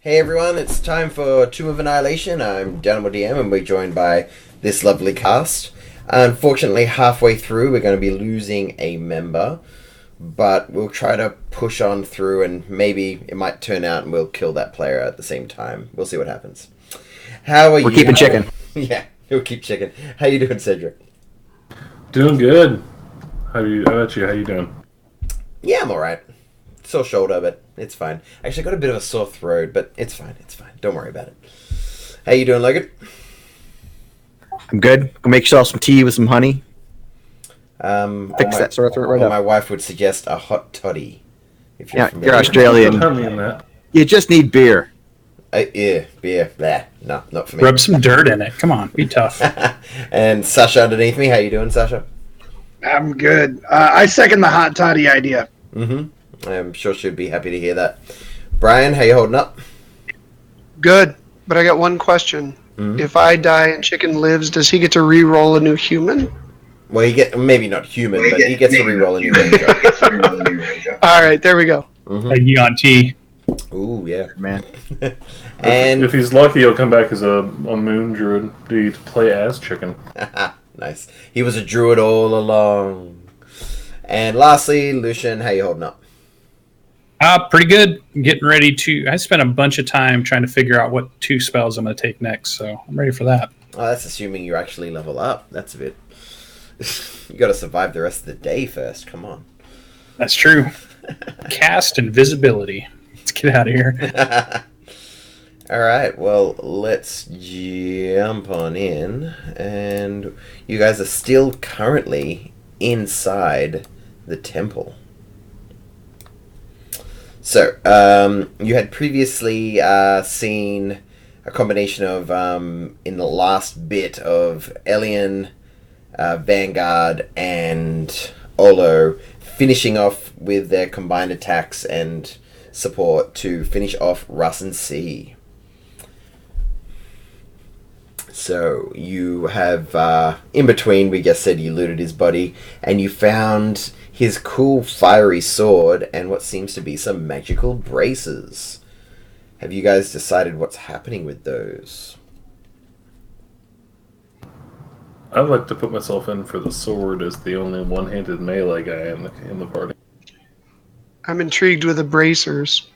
Hey everyone, it's time for Tomb of Annihilation. I'm DanimalDM and we're joined by this lovely cast. Unfortunately, halfway through we're going to be losing a member, but we'll try to push on through and maybe it might turn out and we'll kill that player at the same time. We'll see what happens. How are you? We're keeping chicken. Yeah, we'll keep chicken. How you doing, Cedric? Doing good. How about you? How you doing? Yeah, I'm alright. Sore shoulder, but it's fine. Actually, I got a bit of a sore throat, but it's fine. It's fine. Don't worry about it. How you doing, Logan? I'm good. Go make yourself some tea with some honey. Fix that sore throat right up. My wife would suggest a hot toddy. If you're familiar. You're Australian. I mean that. You just need beer. Yeah, beer. Blah. No, not for me. Rub some dirt in it. Come on, be tough. And Sasha underneath me. How you doing, Sasha? I'm good. I second the hot toddy idea. Mm-hmm. I'm sure she'd be happy to hear that. Brian, how you holding up? Good, but I got one question. Mm-hmm. If I die and Chicken lives, does he get to re-roll a new human? Well, you get maybe not human, but he gets to reroll a new ranger. All right, there we go. Eggy on tea. Ooh, yeah, Man. And If he's lucky, he'll come back as a moon druid to play as chicken. nice. He was a druid all along. And lastly, Lucian, how you holding up? Pretty good. Getting ready to. I spent a bunch of time trying to figure out what 2 spells I'm going to take next, so I'm ready for that. Oh, that's assuming you actually level up. That's a bit. You got to survive the rest of the day first. Come on. That's true. Cast invisibility. Let's get out of here. All right. Well, let's jump on in, and you guys are still currently inside the temple. So, you had previously seen a combination of, in the last bit of Elian, Vanguard, and Olo finishing off with their combined attacks and support to finish off Russ and C. So, you have, in between, we just said you looted his body, and you found his cool fiery sword and what seems to be some magical braces. Have you guys decided what's happening with those? I'd like to put myself in for the sword as the only one-handed melee guy in the party. I'm intrigued with the bracers.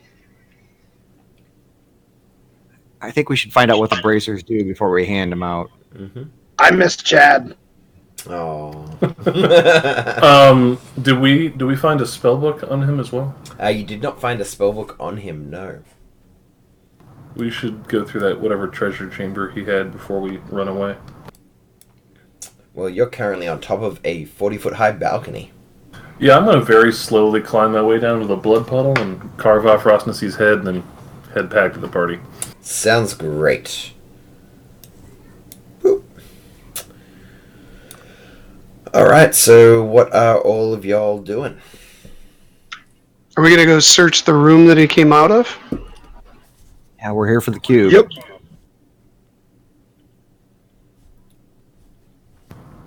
I think we should find out what the bracers do before we hand them out. Mm-hmm. I missed Chad. Oh. Do we find a spellbook on him as well? You did not find a spellbook on him, no. We should go through that whatever treasure chamber he had before we run away. Well, you're currently on top of a 40-foot high balcony. Yeah, I'm gonna very slowly climb my way down to the blood puddle and carve off Rosnessy's head and then head back to the party. Sounds great. Boop. Alright, so what are all of y'all doing? Are we going to go search the room that he came out of? Yeah, we're here for the cube. Yep.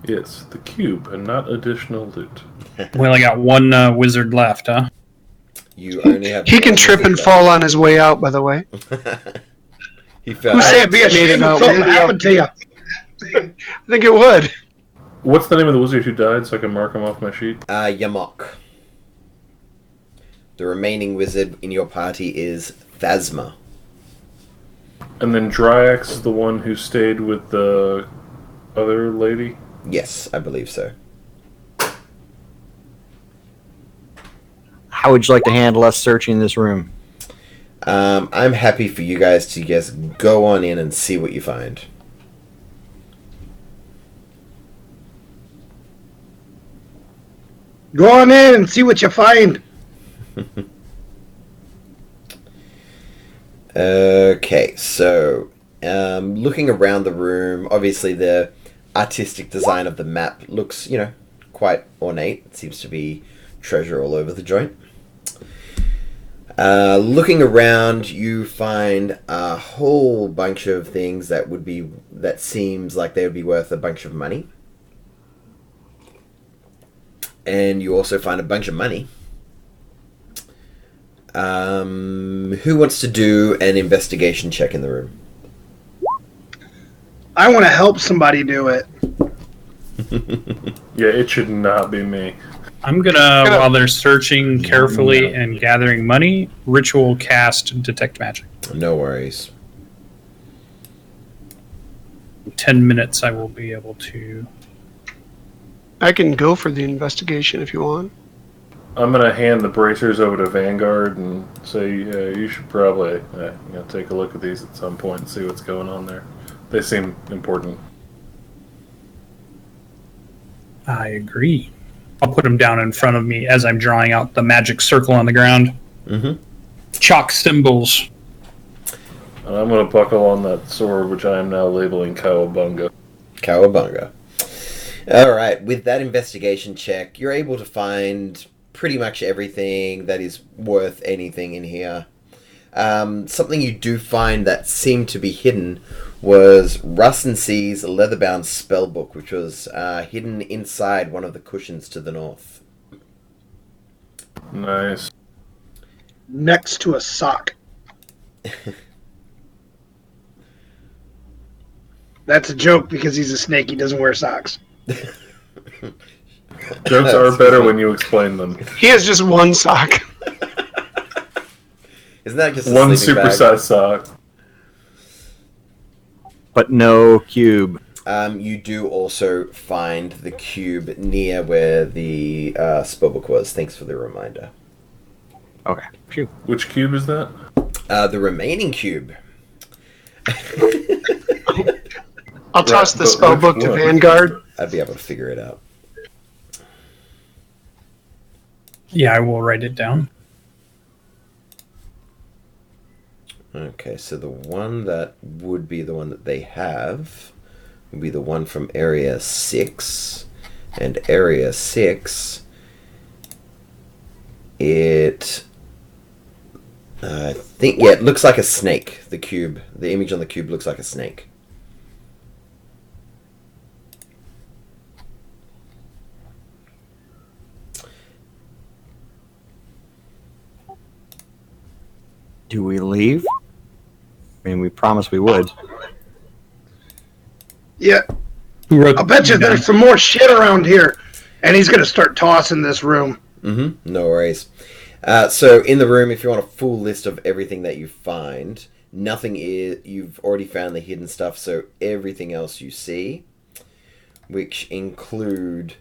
Yes, the cube and not additional loot. We only got one wizard left, huh? You only have... He can trip and fall on his way out, by the way. He fell. Who said It'd be a shame if something happened to you. I think it would. What's the name of the wizard who died so I can mark him off my sheet? Yamok. The remaining wizard in your party is Phasma. And then Dryax is the one who stayed with the other lady? Yes, I believe so. How would you like to handle us searching this room? I'm happy for you guys to just go on in and see what you find. Go on in and see what you find. Okay, so looking around the room, obviously the artistic design of the map looks, quite ornate. It seems to be treasure all over the joint. Looking around, you find a whole bunch of things that seems like they would be worth a bunch of money. And you also find a bunch of money. Who wants to do an investigation check in the room? I want to help somebody do it. Yeah, it should not be me. I'm gonna, while they're searching carefully and gathering money, ritual cast detect magic. No worries. 10 minutes, I will be able to. I can go for the investigation if you want. I'm gonna hand the bracers over to Vanguard and say, you should probably take a look at these at some point and see what's going on there. They seem important. I agree. I'll put them down in front of me as I'm drawing out the magic circle on the ground. Mm-hmm. Chalk symbols. And I'm gonna buckle on that sword, which I am now labeling Cowabunga. Cowabunga. Alright, with that investigation check, you're able to find pretty much everything that is worth anything in here. Something you do find that seemed to be hidden was Rustin C's leather-bound spellbook, which was hidden inside one of the cushions to the north. Nice. Next to a sock. That's a joke because he's a snake. He doesn't wear socks. Jokes are better when you explain them. He has just one sock. Isn't that just a One sleeping bag? supersized sock. But no cube. You do also find the cube near where the spellbook was. Thanks for the reminder. Okay. Phew. Which cube is that? The remaining cube. I'll toss the but spell which book to one? Vanguard. I'd be able to figure it out. Yeah, I will write it down. Okay, so the one that would be the one that they have would be the one from Area 6. And Area 6, it it looks like a snake. The cube, the image on the cube looks like a snake. Do we leave? I mean, we promised we would. Yeah, Who wrote I'll bet you down? there's some more shit around here. And he's going to start tossing this room. Mm-hmm. No worries. So in the room, if you want a full list of everything that you find, nothing is... You've already found the hidden stuff, so everything else you see, which include...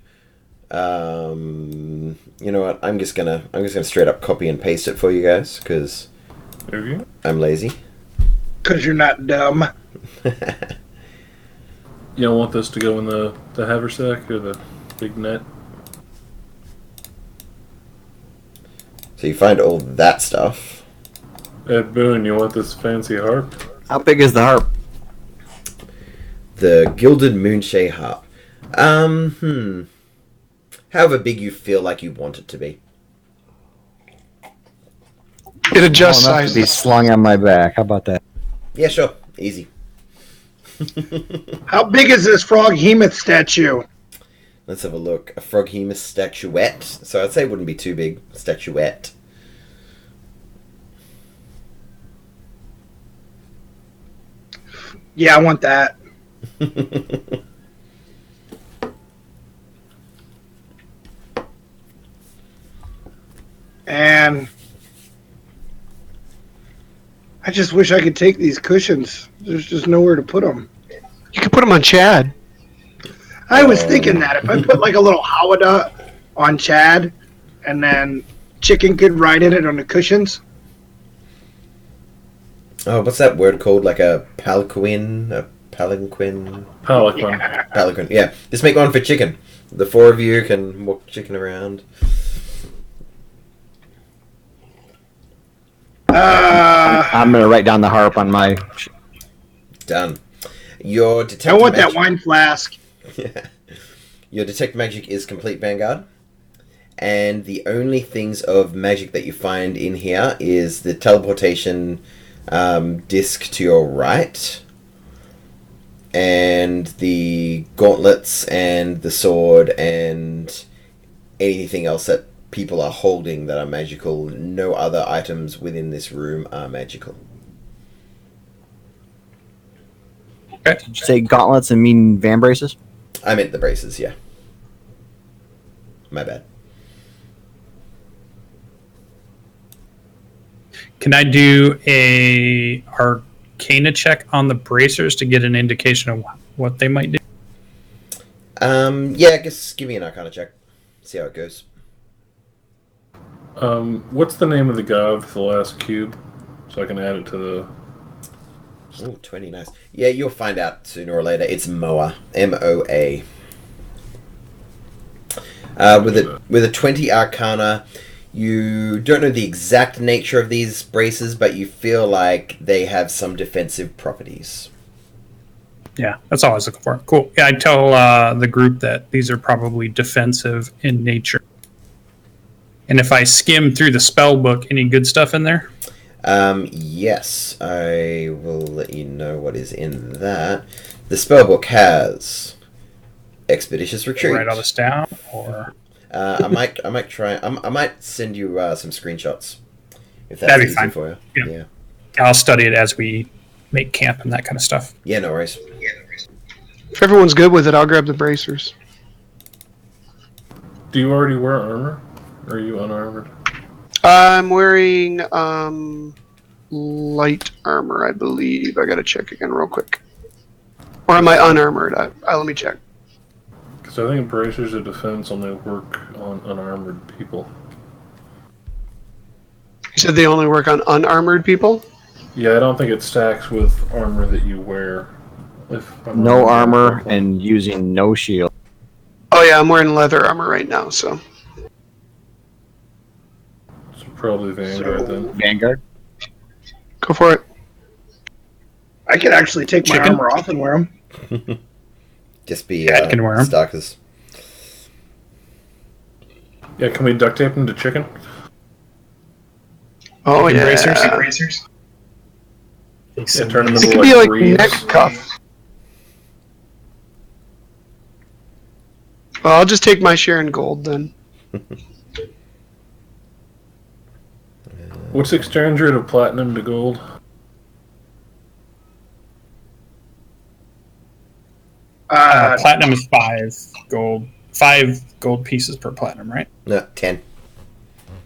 you know what? I'm just gonna straight up copy and paste it for you guys, because Okay. I'm lazy. Because you're not dumb. You don't want this to go in the haversack or the big net? So you find all that stuff. Ed Boone, you want this fancy harp? How big is the harp? The Gilded Moonshade Harp. However big you feel like you want it to be. It adjusts Small enough to be size. slung on my back. How about that? Yeah, sure. Easy. How big is this Frog Hemoth statue? Let's have a look. A Froghemus statuette. So I'd say it wouldn't be too big. Statuette. Yeah, I want that. And I just wish I could take these cushions. There's just nowhere to put them. You can put them on Chad. I was thinking that if I put like a little hawada on Chad, and then Chicken could ride in it on the cushions. Oh, what's that word called? Like a palanquin? A palanquin? Pelican. Palanquin. Yeah. Just make one for Chicken. The four of you can walk Chicken around. I'm gonna write down the harp on my. Done. Your I detect want that magic. wine flask. Your detect magic is complete, Vanguard. And the only things of magic that you find in here is the teleportation disc to your right, and the gauntlets and the sword and anything else that people are holding that are magical. No other items within this room are magical. Okay. Did you say gauntlets and mean van braces? I meant the braces, yeah. My bad. Can I do a Arcana check on the bracers to get an indication of what they might do? Yeah, I guess give me an Arcana check. See how it goes. What's the name of the guy with the last cube? So I can add it to the... Oh, 20, nice. Yeah, you'll find out sooner or later. It's Moa. M-O-A. With a 20 Arcana, you don't know the exact nature of these braces, but you feel like they have some defensive properties. Yeah, that's all I was looking for. Cool. Yeah, I tell the group that these are probably defensive in nature. And if I skim through the spell book, any good stuff in there? Yes, I will let you know what is in that. The spellbook has Expeditious Retreat. Write all this down, or I might try. I might send you some screenshots if that's that'd be easy fine for you. Yeah. I'll study it as we make camp and that kind of stuff. Yeah, no worries. If everyone's good with it, I'll grab the bracers. Do you already wear armor? Or are you unarmored? I'm wearing light armor, I believe. I gotta check again real quick. Or am I unarmored? Let me check. Because I think bracers of defense only work on unarmored people. You said they only work on unarmored people? Yeah, I don't think it stacks with armor that you wear. No armor and using no shield. Oh yeah, I'm wearing leather armor right now, so. So probably Vanguard then. Vanguard? Go for it. I could actually take my Chicken? armor off and wear them. Just be Cat can wear 'em. stalkers. Yeah, can we duct tape them to chicken? Oh Chicken yeah. bracers. Yeah, turn them It into could be like reeds. neck cuffs. Well, I'll just take my share in gold then. What's the exchange rate of platinum to gold? Platinum is 5 gold pieces per platinum, right? No, 10.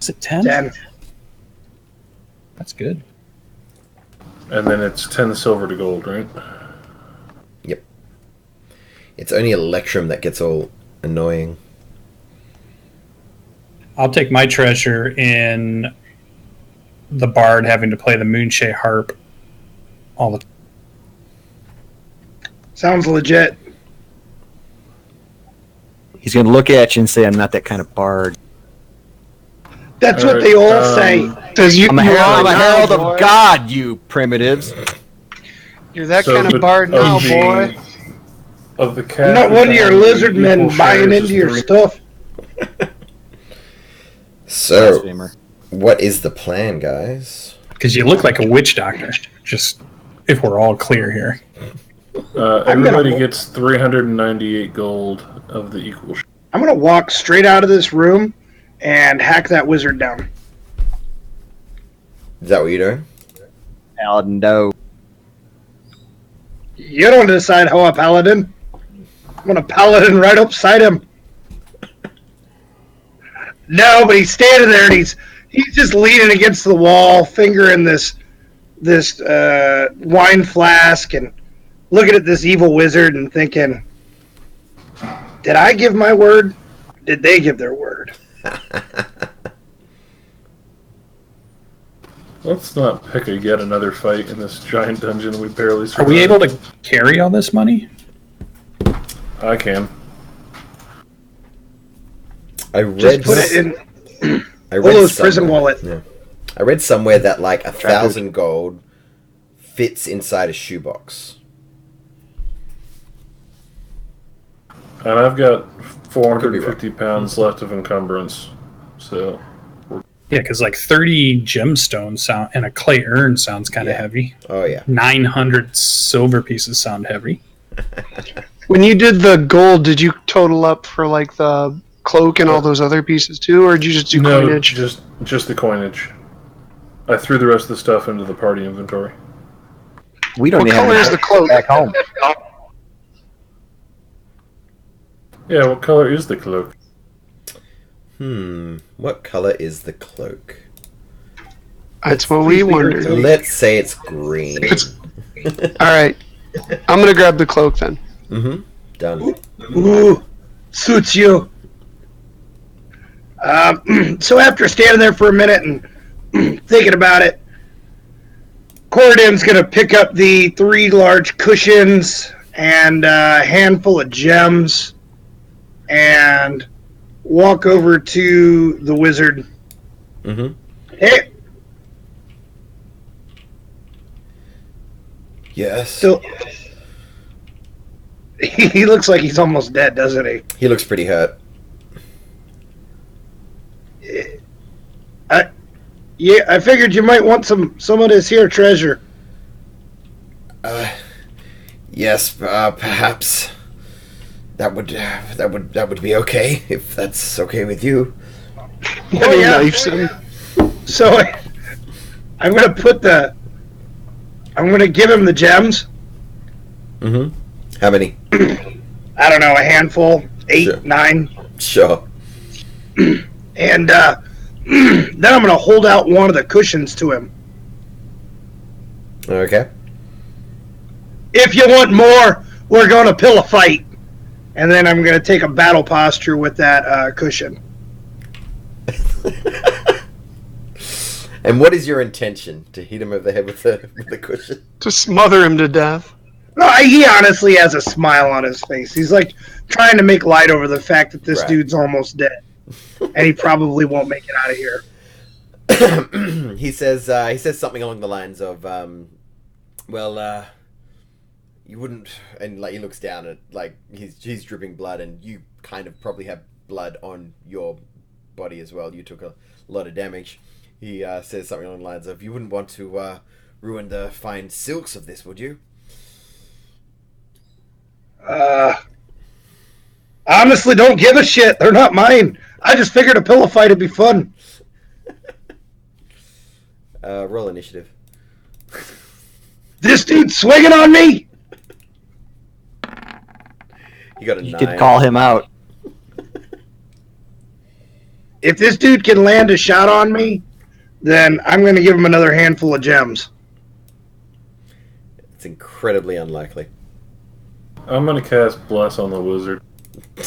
Is it 10? 10. That's good. And then it's 10 silver to gold, right? Yep. It's only Electrum that gets all annoying. I'll take my treasure in the bard having to play the Moonshae harp all the time. Sounds legit. He's going to look at you and say, I'm not that kind of bard. That's All what right, they all say. Does you? I'm a you herald, are I'm a now, herald boy. of God, you primitives. You're that So kind but of bard now, the- boy. Of the cat. I'm not one of your lizard men equal buying shares into is your 3. stuff. So, Blasphemer. what is the plan, guys? Because you look like a witch doctor. Just if we're all clear here. Everybody gonna- gets 398 gold of the equal share. I'm going to walk straight out of this room and hack that wizard down. Is that what you're doing? Paladin dough. You don't decide how a paladin. I'm going to paladin right upside him. No, but he's standing there and he's just leaning against the wall, fingering this wine flask and looking at this evil wizard and thinking, did I give my word? Did they give their word? Let's not pick yet another fight in this giant dungeon we barely Are survived. we able to carry all this money? I can. I Just read. put it in I read Polo's prison somewhere- wallet. Yeah. I read somewhere that like 1,000 gold fits inside a shoebox. And I've got 450 pounds left of encumbrance. So, Yeah, because like 30 gemstones sound and a clay urn sounds kind of Yeah. heavy. Oh yeah. 900 silver pieces sound heavy. When you did the gold, did you total up for like the cloak and all those other pieces too, or did you just do No, coinage? just the coinage. I threw the rest of the stuff into the party inventory. We don't What even color have is the cloak? back home. Yeah, what color is the cloak? What color is the cloak? That's what we wondered. Let's say it's green. All right, I'm gonna grab the cloak then. Done. Ooh, suits you. So after standing there for a minute and thinking about it, Corridon's going to pick up the 3 large cushions and a handful of gems and walk over to the wizard. Hey, Yes. so he looks like he's almost dead, doesn't he? He looks pretty hurt. I figured you might want some of this here treasure. Yes, perhaps that would be okay if that's okay with you. Oh, yeah. So I'm gonna give him the gems. How many? I don't know, a handful, 8, Sure. 9, Sure. and then I'm gonna hold out one of the cushions to him. Okay. If you want more, we're gonna pill a fight, and then I'm gonna take a battle posture with that cushion. And what is your intention? To hit him over the head with the cushion? To smother him to death. No, he honestly has a smile on his face. He's like trying to make light over the fact that this Right. dude's almost dead, and he probably won't make it out of here. He says something along the lines of, you wouldn't, and like he looks down at like he's dripping blood, and you kind of probably have blood on your body as well. You took a lot of damage. He says something along the lines of, "You wouldn't want to ruin the fine silks of this, would you?" Honestly, don't give a shit. They're not mine. I just figured a pillow fight would be fun. Roll initiative. This dude's swinging on me. You got a You 9. could call him out. If this dude can land a shot on me, then I'm going to give him another handful of gems. It's incredibly unlikely. I'm gonna cast Bless on the wizard. All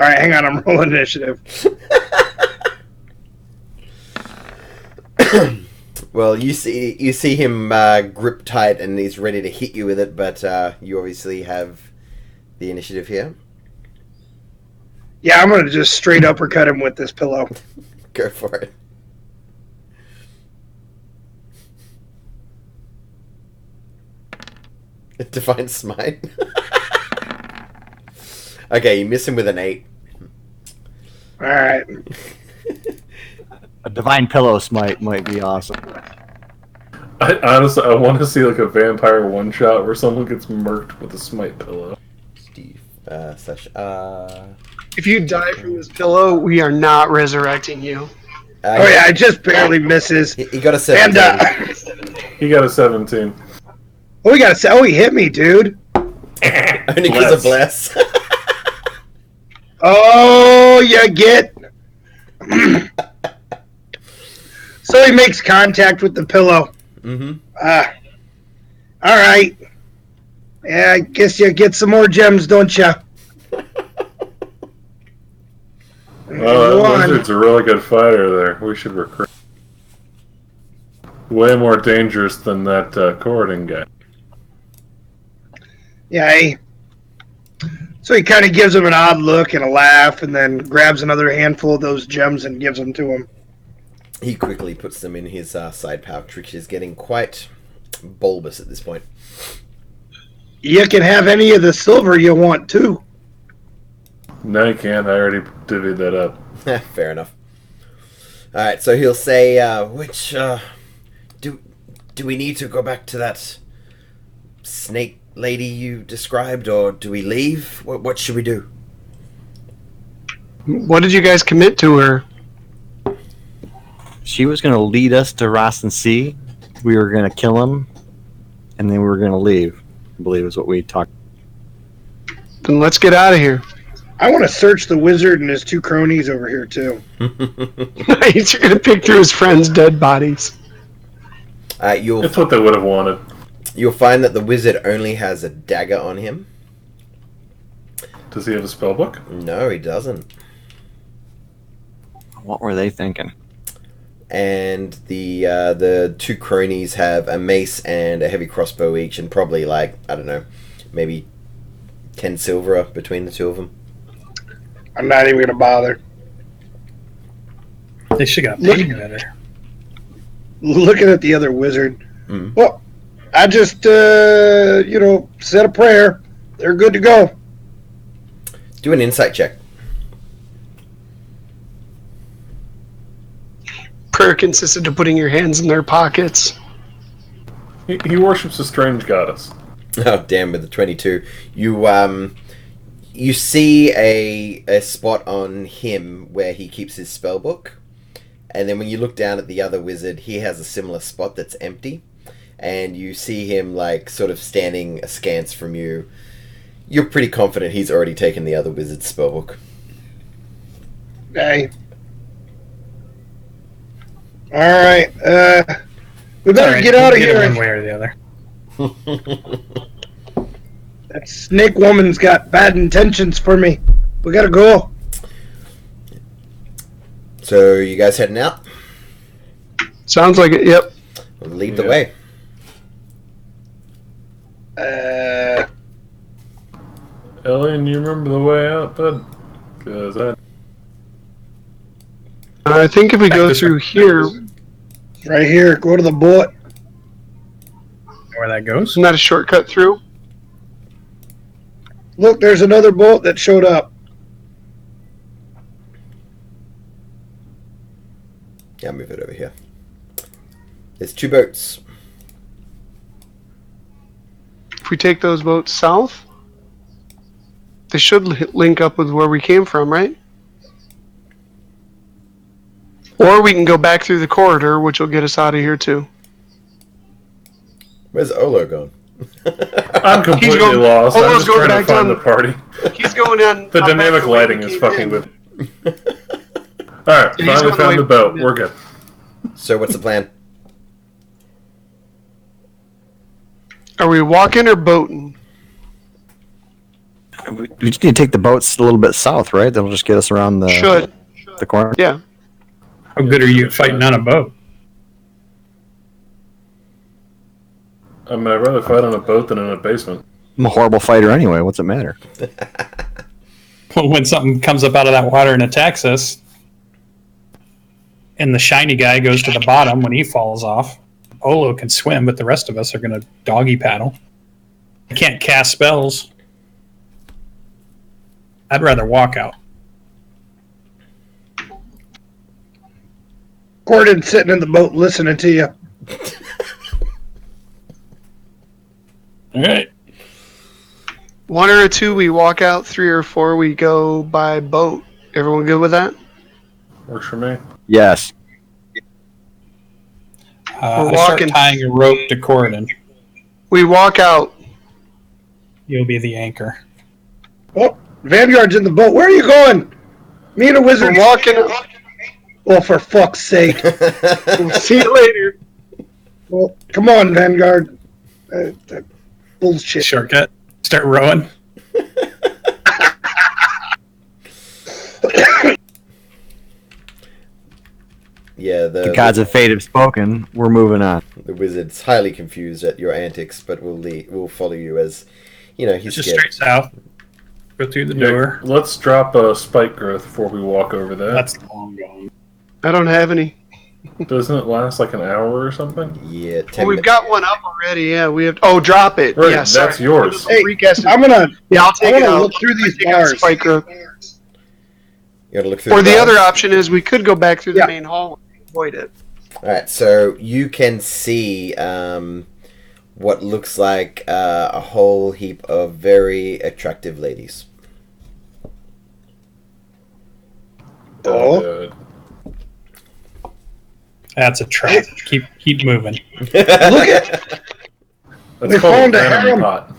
right, hang on. I'm rolling initiative. Well, you see him grip tight, and he's ready to hit you with it, but you obviously have the initiative here. Yeah, I'm going to just straight uppercut him with this pillow. Go for it. Divine Smite. Okay, you miss him with an 8. All right. A divine pillow smite might be awesome. I honestly want to see like a vampire one shot where someone gets murked with a smite pillow. Steve If you die from this pillow, we are not resurrecting you. Oh, yeah, I just barely misses. He got a 17. And, He got a 17. oh, we got to say, oh, he hit me, dude. Only because of Bless. Oh, you get. So he makes contact with the pillow. All right. Yeah, I guess you get some more gems, don't you? Oh, that wizard's a really good fighter there. We should recruit. Way more dangerous than that Corridon guy. Yeah, so he kind of gives him an odd look and a laugh, and then grabs another handful of those gems and gives them to him. He quickly puts them in his side pouch, which is getting quite bulbous at this point. You can have any of the silver you want, too. No, you can't. I already divvied that up. Fair enough. Alright, so he'll say, do we need to go back to that snake lady you described, or do we leave? What should we do? What did you guys commit to her? She was going to lead us to Roston Sea. We were going to kill him, and then we were going to leave. I believe is what we talked. Then let's get out of here. I want to search the wizard and his two cronies over here too. He's going to pick through his friends' dead bodies. That's what they would have wanted. You'll find that the wizard only has a dagger on him. Does he have a spell book? No, he doesn't. What were they thinking? And the two cronies have a mace and a heavy crossbow each, and probably like, I don't know, maybe 10 silver between the two of them. I'm not even gonna bother. They should got paid better. Looking at the other wizard. Mm. Well, I just said a prayer. They're good to go. Do an insight check. Prayer consisted of putting your hands in their pockets. He worships a strange goddess. Oh, damn, with the 22. You see a spot on him where he keeps his spell book. And then when you look down at the other wizard, he has a similar spot that's empty. And you see him, like, sort of standing askance from you. You're pretty confident he's already taken the other wizard's spell book. Hey. Alright, we better get out of here. One way or the other. That snake woman's got bad intentions for me. We gotta go. So, you guys heading out? Sounds like it, yep. We'll lead the way. Elliot, you remember the way out, bud? Because I think if we go through here, Right here, go to the boat. Where that goes? isn't that a shortcut through? Look, there's another boat that showed up. Yeah, move it over here. There's two boats. If we take those boats south, they should link up with where we came from, right? Or we can go back through the corridor, which will get us out of here too. Where's Olo going? I'm completely lost. I'm Olo's just going trying to back find down- the party. He's going on. The up back dynamic the way lighting we is came fucking in. with me. Alright, Yeah, he's finally going found the the way- boat. We're good. So, what's the plan? Are we walking or boating? We just need to take the boats a little bit south, right? That'll just get us around the corner. Yeah. How good are you at fighting on a boat? I mean, I'd rather fight on a boat than in a basement. I'm a horrible fighter anyway. What's it matter? Well, when something comes up out of that water and attacks us, and the shiny guy goes to the bottom when he falls off, Olo can swim, but the rest of us are going to doggy paddle. I can't cast spells. I'd rather walk out. Gordon's sitting in the boat listening to you. All right. One or two we walk out, 3 or 4 we go by boat. Everyone good with that? Works for me. Yes. We're I start walking. tying a rope to Corridon. We walk out. You'll be the anchor. Oh, Vanguard's in the boat. Where are you going? Me and a wizard. We're walking. Oh, for fuck's sake. We'll see you later. Well, come on, Vanguard. Bullshit. Shortcut. Start rowing. Yeah, The gods of fate have spoken. We're moving on. the wizard's highly confused at your antics, but we'll follow you as, he's Just scared. straight south. Go through the Yeah, door. let's drop a spike growth before we walk over there. That's long gone. I don't have any. Doesn't it last like an hour or something? Yeah, 10 Well, we've got one up already. Yeah, we have. Oh, drop it. Right, yeah, that's sorry. yours. Hey, Recast it. I'm gonna Yeah, I'll take it out. look through these Take out bars. spike growth. You gotta look through Or the bars. other option is we could go back through the Yeah. main hall and avoid it. Alright, so you can see what looks like a whole heap of very attractive ladies. Oh. Good. That's a trap. Keep moving. Look at That's We called found a a venom harem. pot.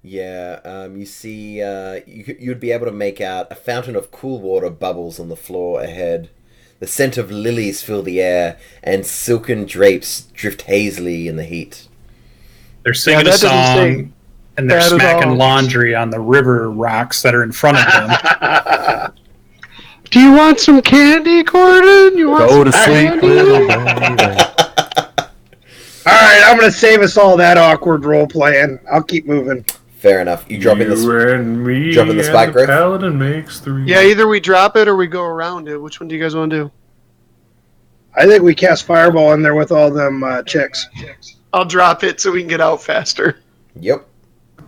Yeah, you see, you'd be able to make out a fountain of cool water bubbles on the floor ahead. The scent of lilies fill the air, and silken drapes drift hazily in the heat. They're singing a that doesn't song, say and they're that at smacking all. laundry on the river rocks that are in front of them. Do you want some candy, Gordon? You want Go some to sleep, candy? little baby. Alright, I'm gonna save us all that awkward role playing. I'll keep moving. Fair enough. You drop in the and me drop in the spike and growth? paladin makes 3. Yeah, either we drop it or we go around it. Which one do you guys want to do? I think we cast Fireball in there with all them chicks. I'll drop it so we can get out faster. Yep.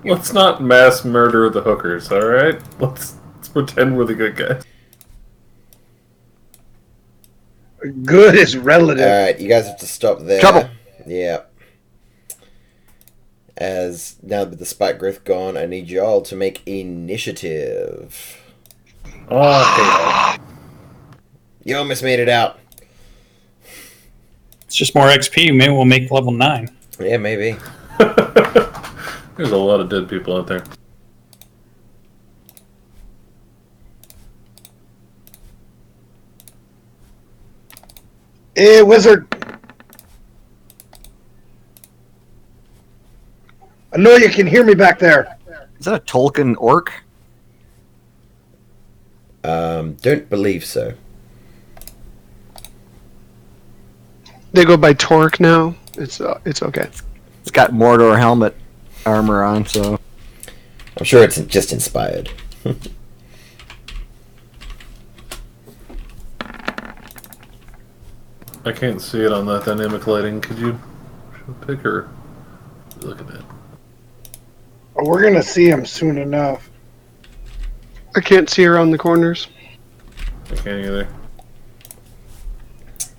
Let's not mass murder the hookers, alright? Let's pretend we're the good guys. Good is relative. Alright, you guys have to stop there. Trouble. Yeah. As now with the spike growth gone, I need you all to make initiative. Oh, You almost made it out. It's just more XP. Maybe we'll make level 9. Yeah, maybe. okay. There's a lot of dead people out there. Hey, wizard. I know you can hear me back there. Is that a Tolkien orc? Don't believe so. They go by Torque now. It's okay. It's got Mordor helmet armor on, so I'm sure it's just inspired. I can't see it on that dynamic lighting. Could you pick her? Look at that. Oh, we're gonna see him soon enough. I can't see around the corners. I can't either.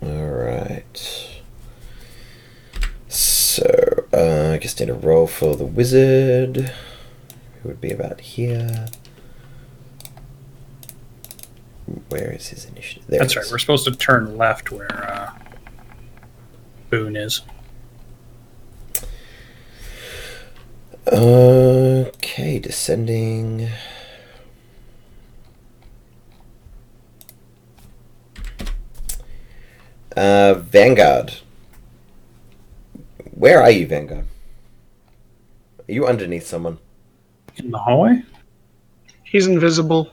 Alright. So, I guess need a roll for the wizard. Who would be about here? Where is his initiative? There That's it right. is. We're supposed to turn left where Boone is. Okay, descending. Vanguard. Where are you, Vanguard? Are you underneath someone? In the hallway? He's invisible.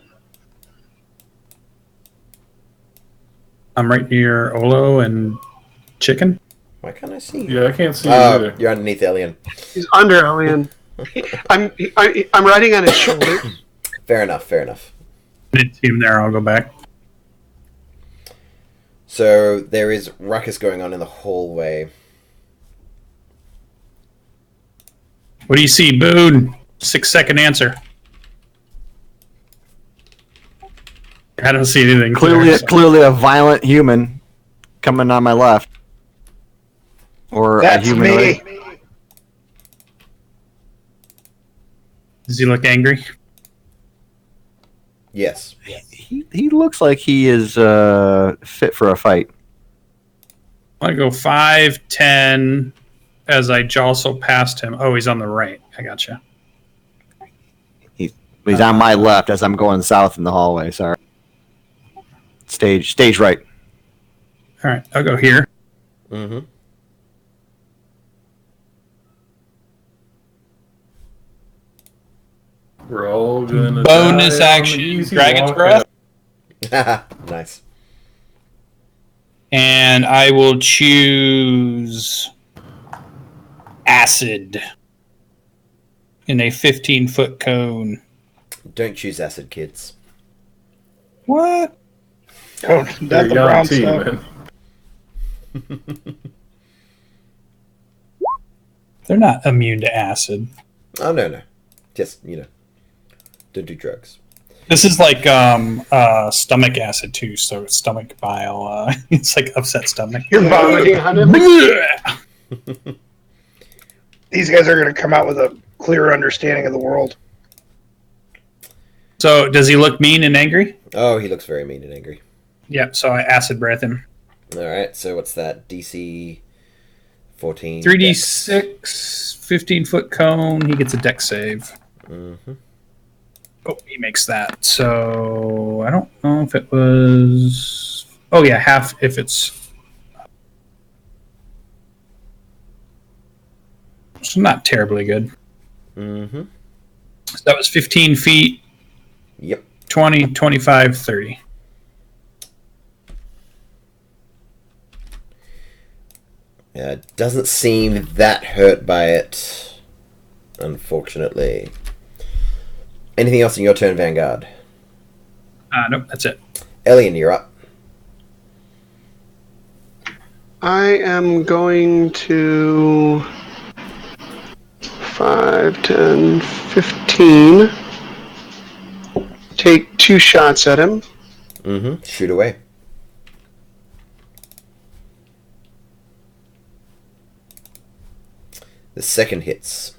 I'm right near Olo and Chicken. Why can't I see you? Yeah, I can't see you Oh, either. you're underneath Alien. He's under Alien. I'm riding on his shoulder. Fair enough, fair enough. I didn't see him there. I'll go back. So there is ruckus going on in the hallway. What do you see, Boone? 6-second answer. I don't see anything. clearly a violent human coming on my left, or That's a humanoid. me. Does he look angry? Yes. He looks like he is fit for a fight. I go 5, 10 as I jostle past him. Oh, he's on the right. I gotcha. He's on my left as I'm going south in the hallway. Sorry. Stage right. All right, I'll go here. Mm-hmm. We're all gonna Bonus die on the action, easy Dragon's walk Breath. Nice. And I will choose acid in a 15-foot cone. Don't choose acid, kids. What? Oh, You're that's a the young brown team, stuff. man. They're not immune to acid. Oh, no. Just, don't do drugs. This is like stomach acid too, so stomach bile. It's like upset stomach. You're vomiting on him. These guys are gonna come out with a clearer understanding of the world. So does he look mean and angry? Oh, he looks very mean and angry. Yep. So I acid breath him. All right, so what's that? DC 14. 3d6, 15-foot cone. He gets a dex save. Mm-hmm. Oh, he makes that. So I don't know if it was. Oh yeah, half if it's. So not terribly good. Mm-hmm. So that was 15 feet. Yep. 20, 25, 30. Doesn't seem that hurt by it, unfortunately. Anything else in your turn, Vanguard? Nope, that's it. Elian, you're up. I am going to 5, 10, 15. Take 2 shots at him. Mm-hmm. Shoot away. The second hits.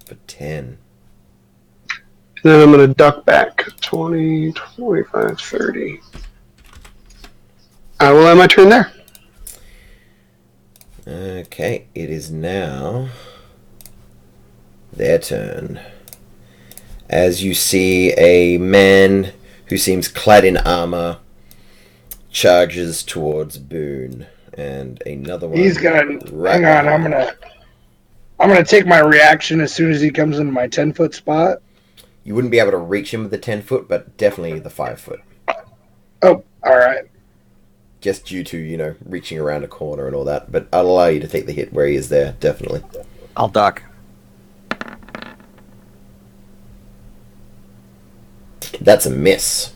For 10. And then I'm going to duck back. 20, 25, 30. I will have my turn there. Okay, it is now their turn. As you see a man who seems clad in armor charges towards Boone, and another one. He's gonna right hang on. behind. I'm gonna take my reaction as soon as he comes into my 10-foot spot. You wouldn't be able to reach him with the 10-foot, but definitely the 5-foot. Oh, all right. Just due to, reaching around a corner and all that. But I'll allow you to take the hit where he is there, definitely. I'll duck. That's a miss.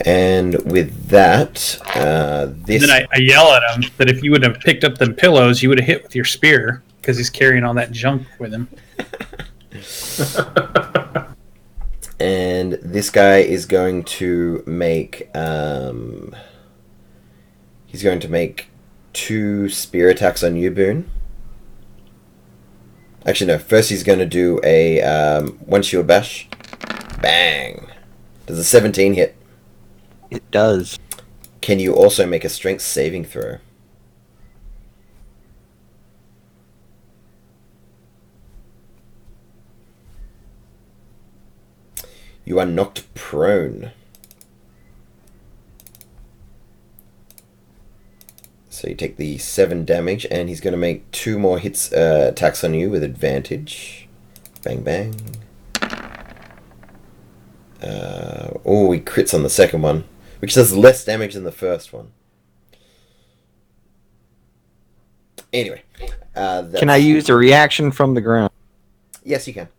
And with that, this... And then I yell at him that if you would have picked up them pillows, you would have hit with your spear because he's carrying all that junk with him. And this guy is going to make... he's going to make 2 spear attacks on you, Boone. Actually, no. First he's going to do a 1 shield bash. Bang! Does a 17 hit? It does. Can you also make a strength saving throw? You are knocked prone. So you take the 7 damage, and he's going to make 2 more hits, attacks on you with advantage. Bang, bang. Oh, he crits on the second one, which does less damage than the first one. Anyway. Can I use a reaction from the ground? Yes, you can.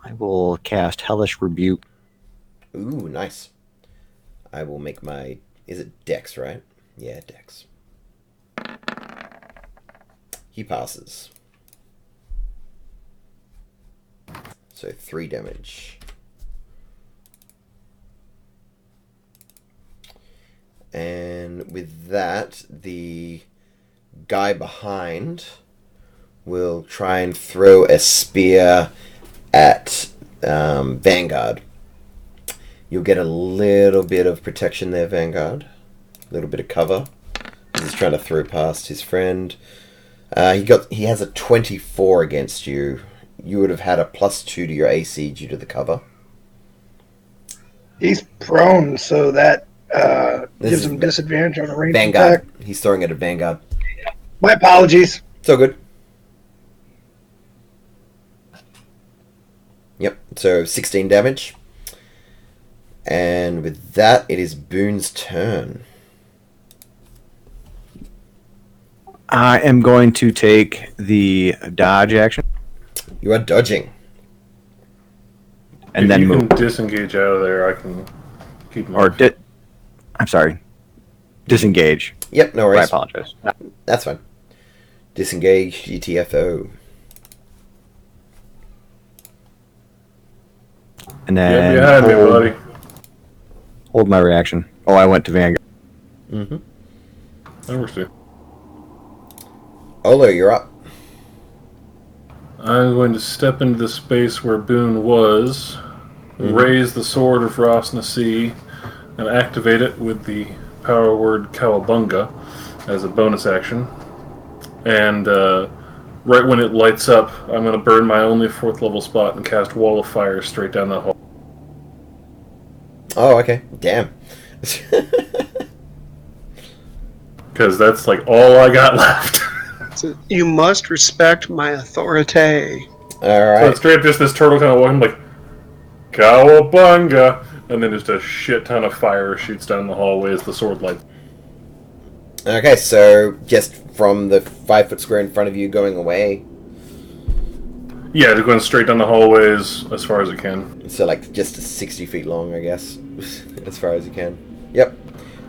I will cast Hellish Rebuke. Ooh, nice. I will make my... Is it Dex, right? Yeah, Dex. He passes. So 3 damage. And with that, the guy behind will try and throw a spear at Vanguard. You'll get a little bit of protection there, Vanguard. A little bit of cover. He's trying to throw past his friend. He has a 24 against you. You would have had a +2 to your AC due to the cover. He's prone, so that gives him disadvantage on a ranged Vanguard. attack. He's throwing it at Vanguard. My apologies. It's all good. Yep, so 16 damage. And with that, it is Boone's turn. I am going to take the dodge action You are dodging. and If then you move. can disengage out of there, I can keep my... Or I'm sorry. Disengage. Yep, no I worries. apologize. That's fine. Disengage, GTFO. And Get then behind me, buddy. hold my reaction. Oh, I went to Vanguard. Mm-hmm. Number 2. Olo, you're up. I'm going to step into the space where Boone was, raise the sword of Ross Nasi, and activate it with the power word Cowabunga as a bonus action. And right when it lights up, I'm going to burn my only 4th level spot and cast Wall of Fire straight down that hole. Oh, okay. Damn. Because that's like all I got left. So you must respect my authority. All So right. it's straight up just this turtle kind of walking like, Cowabunga! And then just a shit ton of fire shoots down the hallway as the sword lights. Okay, so just from the 5 foot square in front of you going away. Yeah, just going straight down the hallways as far as it can. So like just 60 feet long, I guess, as far as you can. Yep.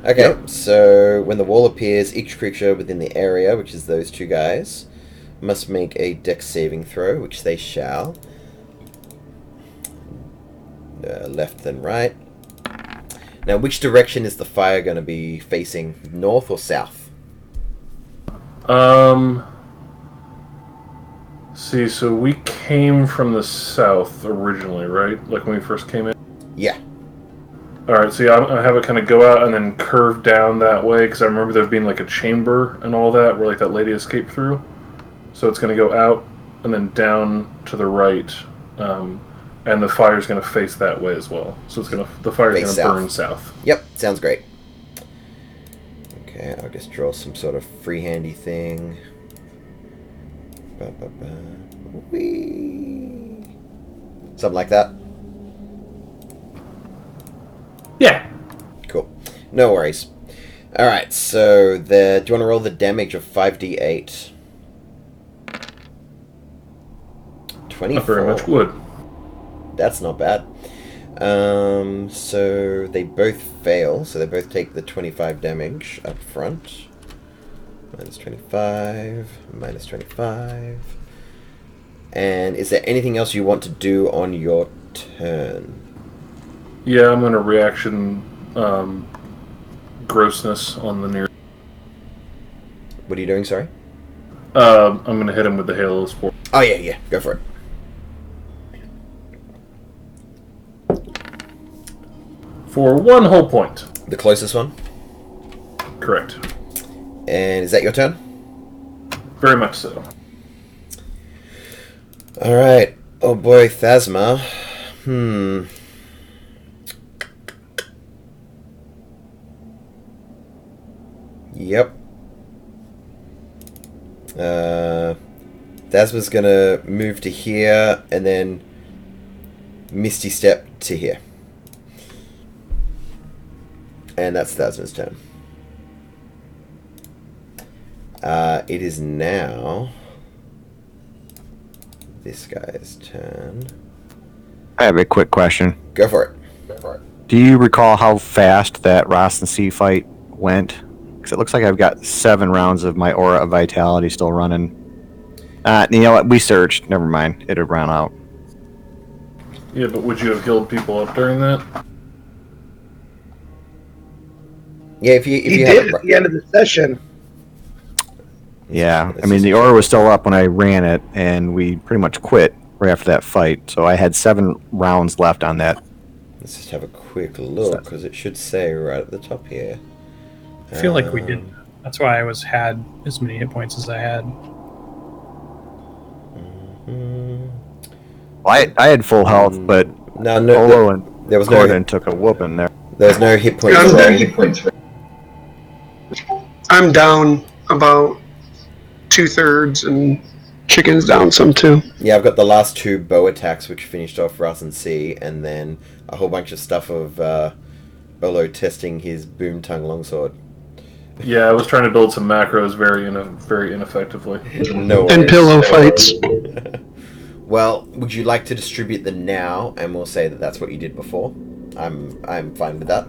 Okay, Yep. so when the wall appears, each creature within the area, which is those two guys, must make a dex saving throw, which they shall. Left then right. Now, which direction is the fire going to be facing? North or south? See, so we came from the south originally, right? Like when we first came in? Yeah. Alright, so yeah, I have it kind of go out and then curve down that way, because I remember there being like a chamber and all that, where like that lady escaped through. So it's going to go out and then down to the right, and the fire's going to face that way as well. So it's the fire's going to burn south. Yep, sounds great. Okay, I'll just draw some sort of freehandy thing. Whee! Something like that. Yeah. Cool. No worries. Alright, so do you want to roll the damage of 5d8? 24. Not very much wood. That's not bad. So they both fail, so they both take the 25 damage up front. Minus 25, minus 25. And is there anything else you want to do on your turn? Yeah, I'm going to reaction grossness on the near. What are you doing, sorry? I'm going to hit him with the Halo Sport. Oh, yeah, go for it. For 1 whole point. The closest one? Correct. And is that your turn? Very much so. Alright. Oh boy, Phasma. Yep. Phasma's gonna move to here and then Misty Step to here. And that's Phasma's turn. It is now this guy's turn. I have a quick question. Go for it. Do you recall how fast that Ross and C fight went? Because it looks like I've got 7 rounds of my Aura of Vitality still running. You know what? We searched. Never mind. It had run out. Yeah, but would you have healed people up during that? Yeah, if you He have did at the end of the session. Yeah. I mean, the Aura was still up when I ran it, and we pretty much quit right after that fight. So I had 7 rounds left on that. Let's just have a quick look, because it should say right at the top here. I feel like we did. That's why I had as many hit points as I had. Well, I had full health, but No, Olo and there was Gordon no took a whooping there. there's no hit points. I'm down about 2/3, and Chicken's down some too. Yeah, I've got the last 2 bow attacks, which finished off Russ and C, and then a whole bunch of stuff of Olo testing his boom tongue longsword. Yeah, I was trying to build some macros very ineffectively. No And worries. pillow fights. Well, would you like to distribute them now, and we'll say that that's what you did before? I'm fine with that.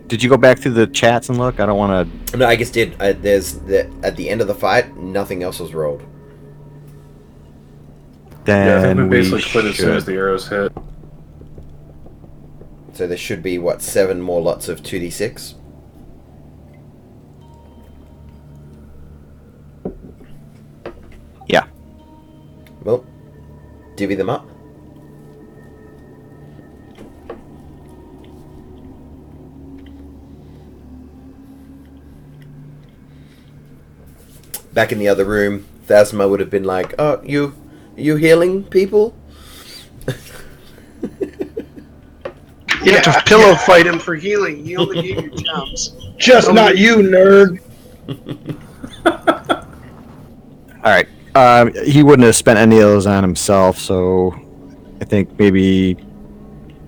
Did you go back through the chats and look? I don't want to. No, I just did. At the end of the fight, nothing else was rolled. Then Yeah, I think we we basically quit as soon as should. the arrows hit. So there should be, 7 more lots of 2d6? divvy them up. Back in the other room, Phasma would have been like, "Oh, you healing people?" You have to pillow fight him for healing. You only get your gems. Just not you, nerd. All right. He wouldn't have spent any of those on himself, so I think maybe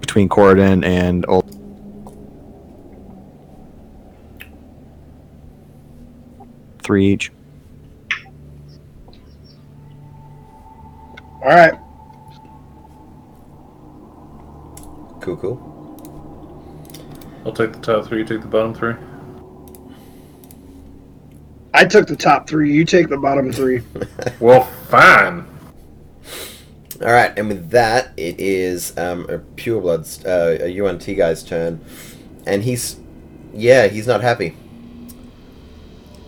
between Corridon and Old. Three each. All right. Cool. I'll take the top 3. You take the bottom 3. I took the top 3. You take the bottom 3. Well, fine. All right, and with that, it is a Pureblood's, a UNT guy's turn, and he's not happy.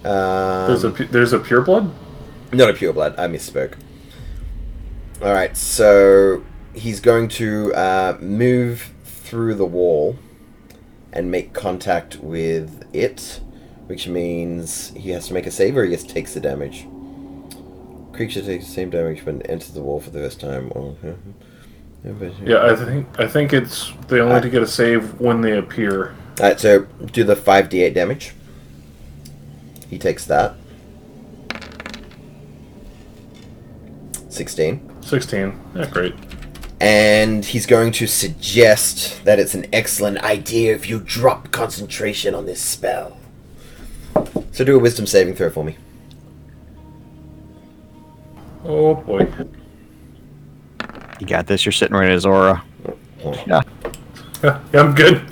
There's a pureblood? Not a pureblood. I misspoke. All right, so he's going to move through the wall and make contact with it, which means he has to make a save or he just takes the damage. Creature takes the same damage when it enters the wall for the first time. Yeah, I think it's they only to get a save when they appear. Alright, so do the 5d8 damage. He takes that. 16. 16. Yeah, great. And he's going to suggest that it's an excellent idea if you drop concentration on this spell. So do a wisdom saving throw for me. Oh boy. You got this. You're sitting right at his aura. Yeah. Yeah, I'm good.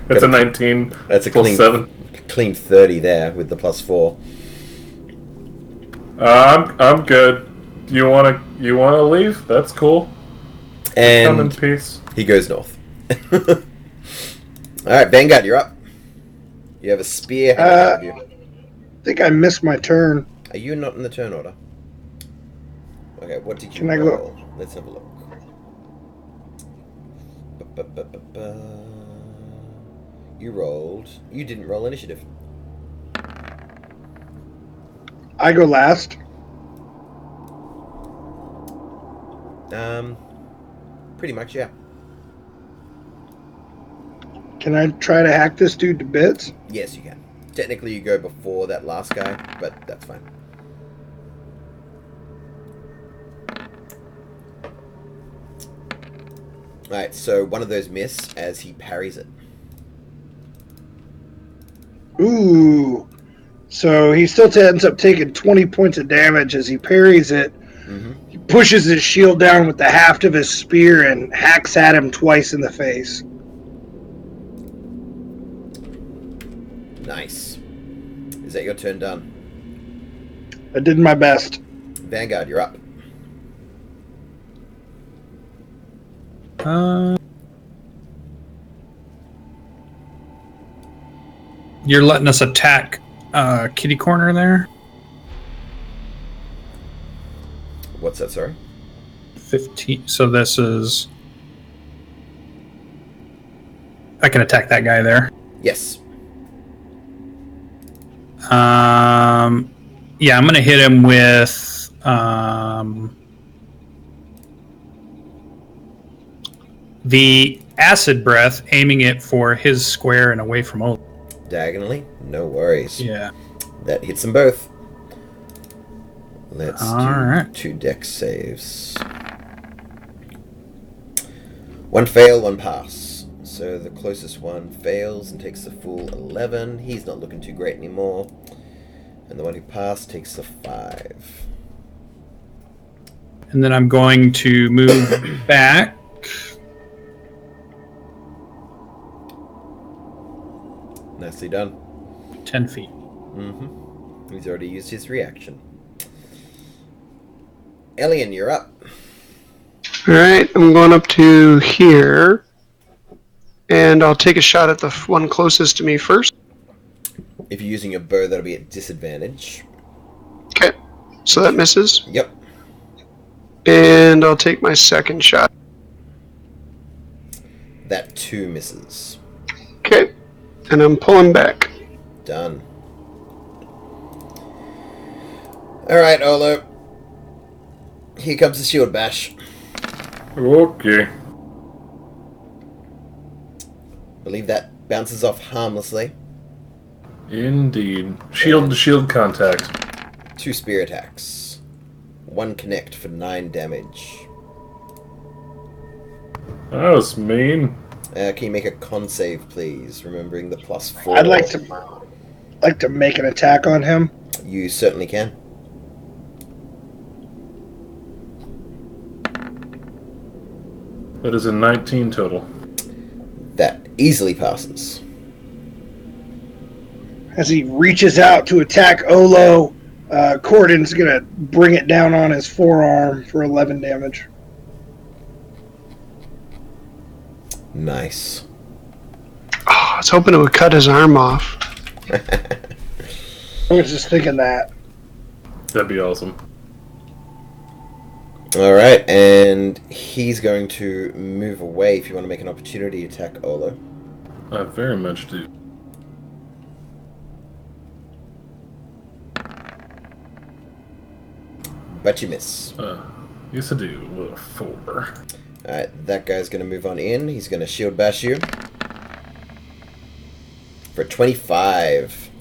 That's a 19. That's a plus 7. Clean 30 there with the +4. I'm good. You wanna leave? That's cool. Come in And peace. he goes north. Alright, Vanguard, you're up. You have a spear hanging out of you. I think I missed my turn. Are you not in the turn order? Okay, what did you Can I roll? go? Let's have a look. You rolled. You didn't roll initiative. I go last. Pretty much, yeah. Can I try to hack this dude to bits? Yes, you can. Technically, you go before that last guy, but that's fine. Alright, so one of those miss as he parries it. Ooh. So he still ends up taking 20 points of damage as he parries it. Mm-hmm. He pushes his shield down with the haft of his spear and hacks at him twice in the face. Nice. Is that your turn done? I did my best. Vanguard, you're up. You're letting us attack kitty corner there? What's that, sorry? 15. So this is... I can attack that guy there. Yes. Yeah, I'm going to hit him with... the acid breath, aiming it for his square and away from Old. Diagonally? No worries. Yeah. That hits them both. Let's Alright. do 2 dex saves. 1 fail, 1 pass. So the closest one fails and takes the full 11. He's not looking too great anymore. And the one who passed takes the 5. And then I'm going to move back. Nicely done. 10 feet. Mm-hmm. He's already used his reaction. Elian, you're up. Alright, I'm going up to here. And I'll take a shot at the one closest to me first. If you're using a bow, that'll be at disadvantage. Okay, so that misses. Yep. And I'll take my second shot. That 2 misses. Okay. And I'm pulling back. Done. Alright, Olo. Here comes the shield bash. Okay. Believe that bounces off harmlessly. Indeed. Shield to shield contact. 2 spear attacks. 1 connect for 9 damage. That was mean. Can you make a con save, please? Remembering the +4. I'd like to make an attack on him. You certainly can. That is a 19 total. That easily passes. As he reaches out to attack Olo, Cordon's going to bring it down on his forearm for 11 damage. Nice. Oh, I was hoping it would cut his arm off. I was just thinking that. That'd be awesome. Alright, and he's going to move away if you want to make an opportunity attack, Olo. I very much do. But you miss. Yes, I do. With a 4. Alright, that guy's going to move on in. He's going to shield bash you. For 25.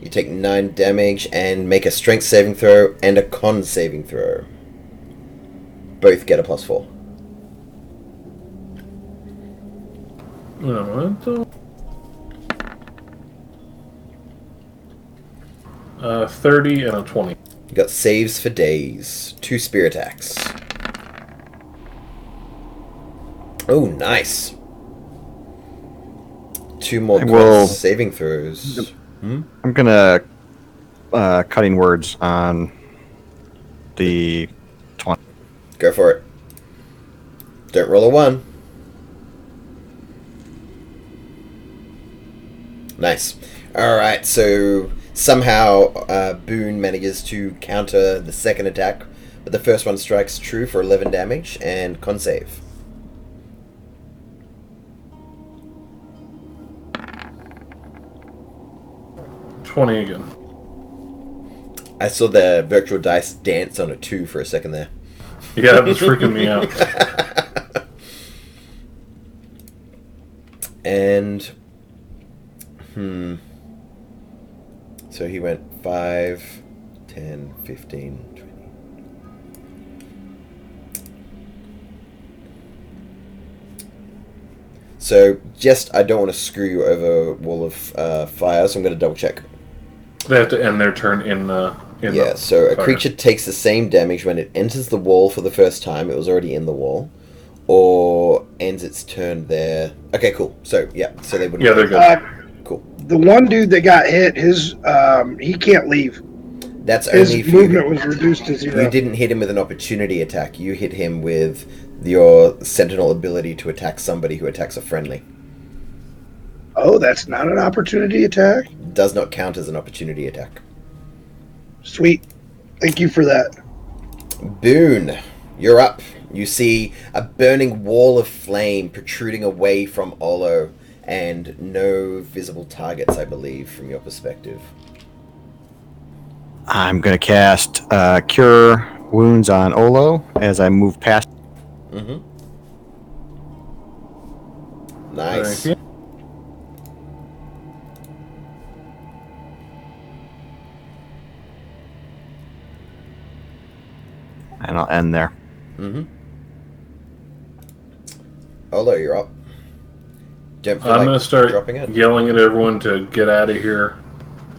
You take 9 damage and make a strength saving throw and a con saving throw. Both get a +4. What? 30 and a 20. You got saves for days. 2 spear attacks. Oh, nice. 2 more con saving throws. I'm gonna cutting words on the 20. Go for it. Don't roll a 1. Nice. Alright, so somehow Boone manages to counter the second attack, but the first one strikes true for 11 damage and con save. $20 again. I saw the virtual dice dance on a 2 for a second there. Yeah, it was freaking me out. And so he went 5, 10, 15, 20. So just, I don't want to screw you over Wall of Fire, so I'm going to double check. They have to end their turn in the so a fire. creature takes the same damage when it enters the wall for the first time. It was already in the wall. Or ends its turn there. Okay, cool. So, yeah. So they wouldn't... Yeah, they're good. Cool. The one dude that got hit, his he can't leave. That's His only if movement was reduced to 0. You didn't hit him with an opportunity attack. You hit him with your Sentinel ability to attack somebody who attacks a friendly. Oh, that's not an opportunity attack? Does not count as an opportunity attack. Sweet. Thank you for that. Boone, you're up. You see a burning wall of flame protruding away from Olo and no visible targets, I believe, from your perspective. I'm going to cast Cure Wounds on Olo as I move past. Mm-hmm. Nice. Thank you. And I'll end there. Mm-hmm. Olo, you're up. Don't feel I'm like going to start dropping it. yelling at everyone to get out of here,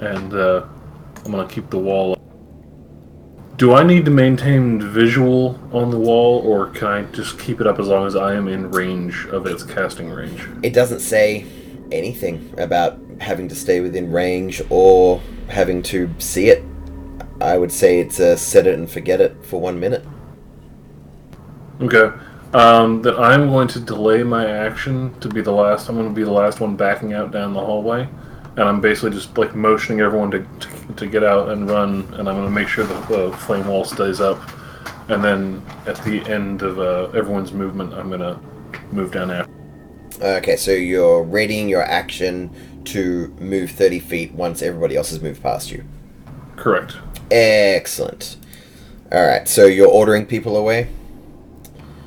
and I'm going to keep the wall up. Do I need to maintain visual on the wall, or can I just keep it up as long as I am in range of its casting range? It doesn't say anything about having to stay within range or having to see it. I would say it's a set it and forget it for 1 minute. Okay. Then I'm going to delay my action to be the last. I'm going to be the last one backing out down the hallway. And I'm basically just like motioning everyone to get out and run. And I'm going to make sure that the flame wall stays up And then at the end of everyone's movement, I'm going to move down after. Okay, so you're readying your action to move 30 feet once everybody else has moved past you. Correct. Excellent. Alright, so you're ordering people away?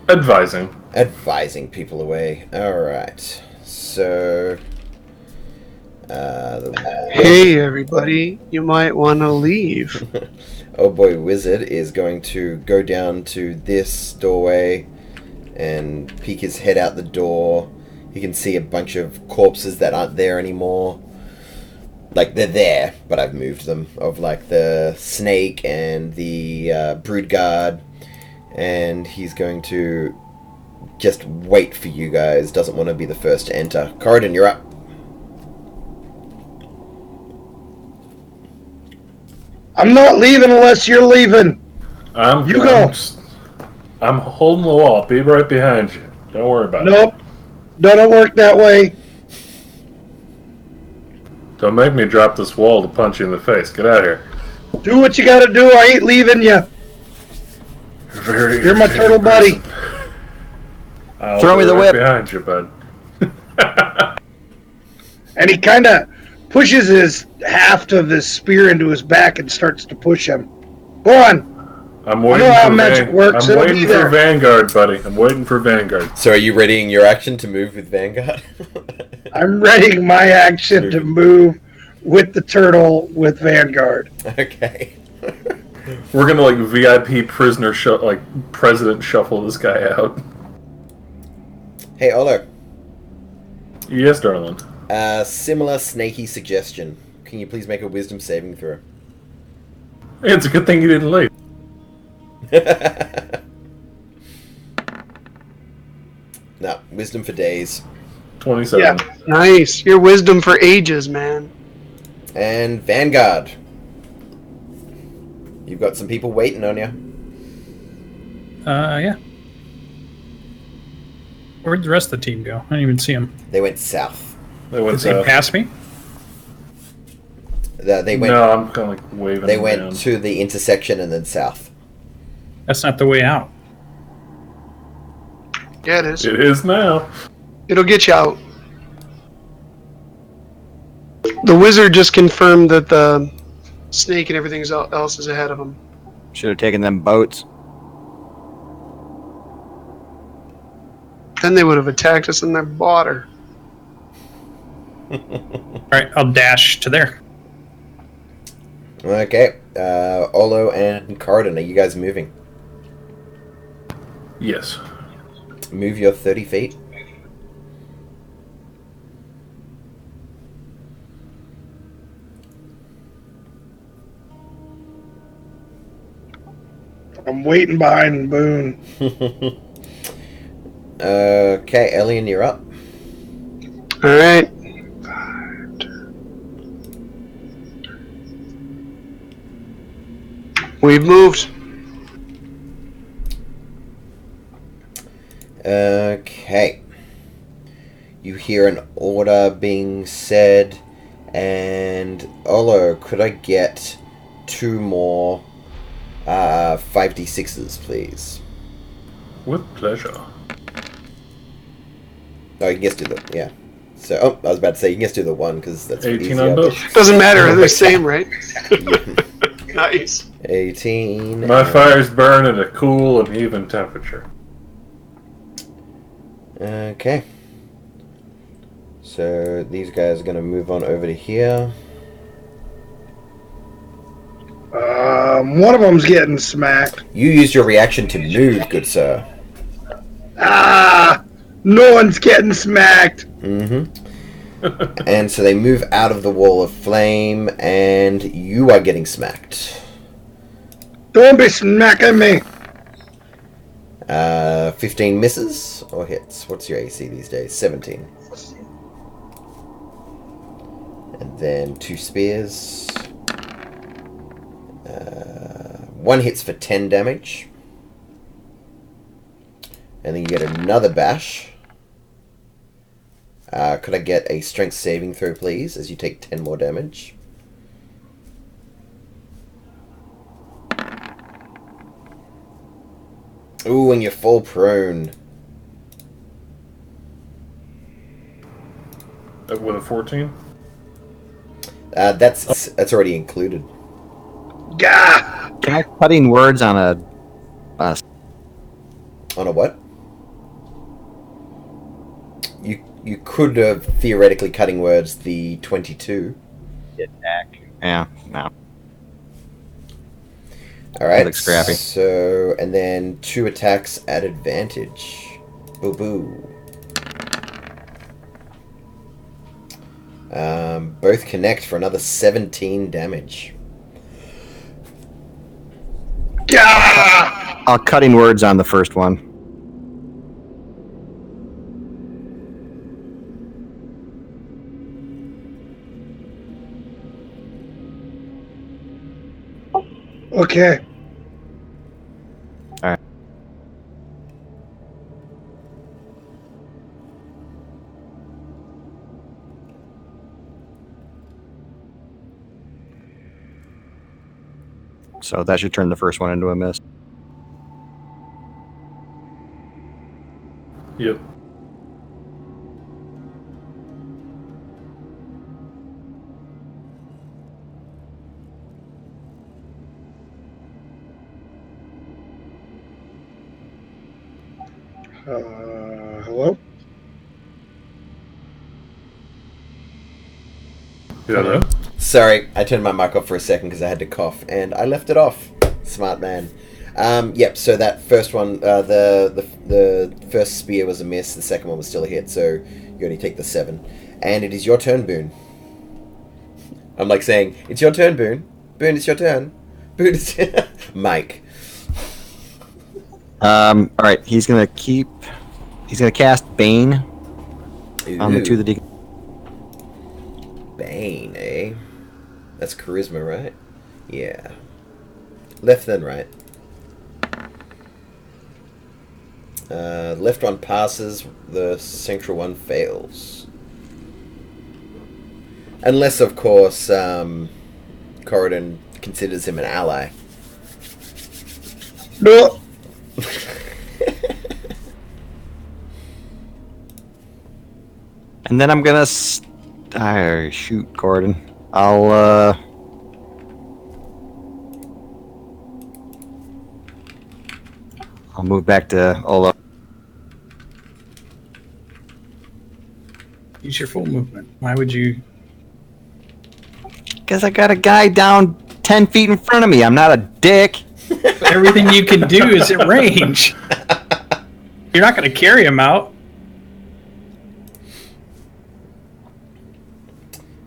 Advising. Advising people away. Alright. So... Hey, everybody. You might want to leave. Oh boy, Wizard is going to go down to this doorway and peek his head out the door. He can see a bunch of corpses that aren't there anymore. Like, they're there, but I've moved them. Of, like, the snake and the brood guard. And he's going to just wait for you guys. Doesn't want to be the first to enter. Corridon, you're up. I'm not leaving unless you're leaving. You go. I'm holding the wall. I'll be right behind you. Don't worry about it. Nope. Doesn't work that way. Don't make me drop this wall to punch you in the face. Get out of here. Do what you gotta do. I ain't leaving you. You're my turtle buddy. Throw me the whip. Behind you, bud. And he kind of pushes his haft of his spear into his back and starts to push him. Go on. I'm waiting. I know how magic works. I'm waiting for Vanguard, buddy. I'm waiting for Vanguard. So are you readying your action to move with Vanguard? I'm readying my action to move with the turtle with Vanguard. Okay. We're gonna like VIP prisoner president shuffle this guy out. Hey, Olo. Yes, darling. Similar snaky suggestion. Can you please make a wisdom saving throw? Hey, it's a good thing you didn't leave. No, wisdom for days. 27. Yeah. Nice. Your wisdom for ages, man. And Vanguard. You've got some people waiting on you. Yeah. Where'd the rest of the team go? I didn't even see them. They went south. They went Did they pass me? They went. No, I'm kind of like waving. They them went down. to the intersection and then south. That's not the way out. Yeah, it is. It is now. It'll get you out. The wizard just confirmed that the snake and everything else is ahead of him. Should have taken them boats. Then they would have attacked us in their water. All right, I'll dash to there. Okay. Olo and Corridon, are you guys moving? Yes. Move your 30 feet. I'm waiting behind Boone. Okay, Elian, you're up. Alright. We've moved. Okay. You hear an order being said, and Olo, could I get 2 more 5d6s, please? With pleasure. Oh, you can just do the, yeah. So, I was about to say, you can just do the 1, because that's 18 easier. on both. Doesn't matter, they're the same, right? Nice. 18. My fires burn at a cool and even temperature. Okay. So, these guys are going to move on over to here. One of them's getting smacked. You used your reaction to move, good sir. Ah! No one's getting smacked. Mm-hmm. And so they move out of the wall of flame, and you are getting smacked. Don't be smacking me. 15 misses or hits? What's your AC these days? 17. And then 2 spears. 1 hits for 10 damage. And then you get another bash. Could I get a strength saving throw, please, as you take 10 more damage? Ooh, and you fall prone. With a 14? That's already included. Gah! Can I cutting words on a On a what? You could have theoretically cutting words the 22. attack? Yeah, no. All right. Looks scrappy. So, and then 2 attacks at advantage. Boo boo. Both connect for another 17 damage. Gah! I'll cutting words on the first one. Okay. All right. So that should turn the first one into a miss. Yep. Hello? Hello? Sorry, I turned my mic off for a second because I had to cough, and I left it off. Smart man. Yep. So that first one, the first spear was a miss. The second one was still a hit. So you only take the 7, and it is your turn, Boone. I'm like saying, "It's your turn, Boone. Boone, it's your turn. Boone, it's Mike." All right, he's gonna cast Bane on the 2 that he. Bane, eh? That's charisma, right? Yeah. Left then right. Left one passes, the central one fails. Unless, of course, Corridon considers him an ally. No. And then I'm gonna shoot Gordon. I'll move back to Ola. Use your full movement. Why would you? Because I got a guy down 10 feet in front of me. I'm not a dick. Everything you can do is at range. You're not going to carry him out.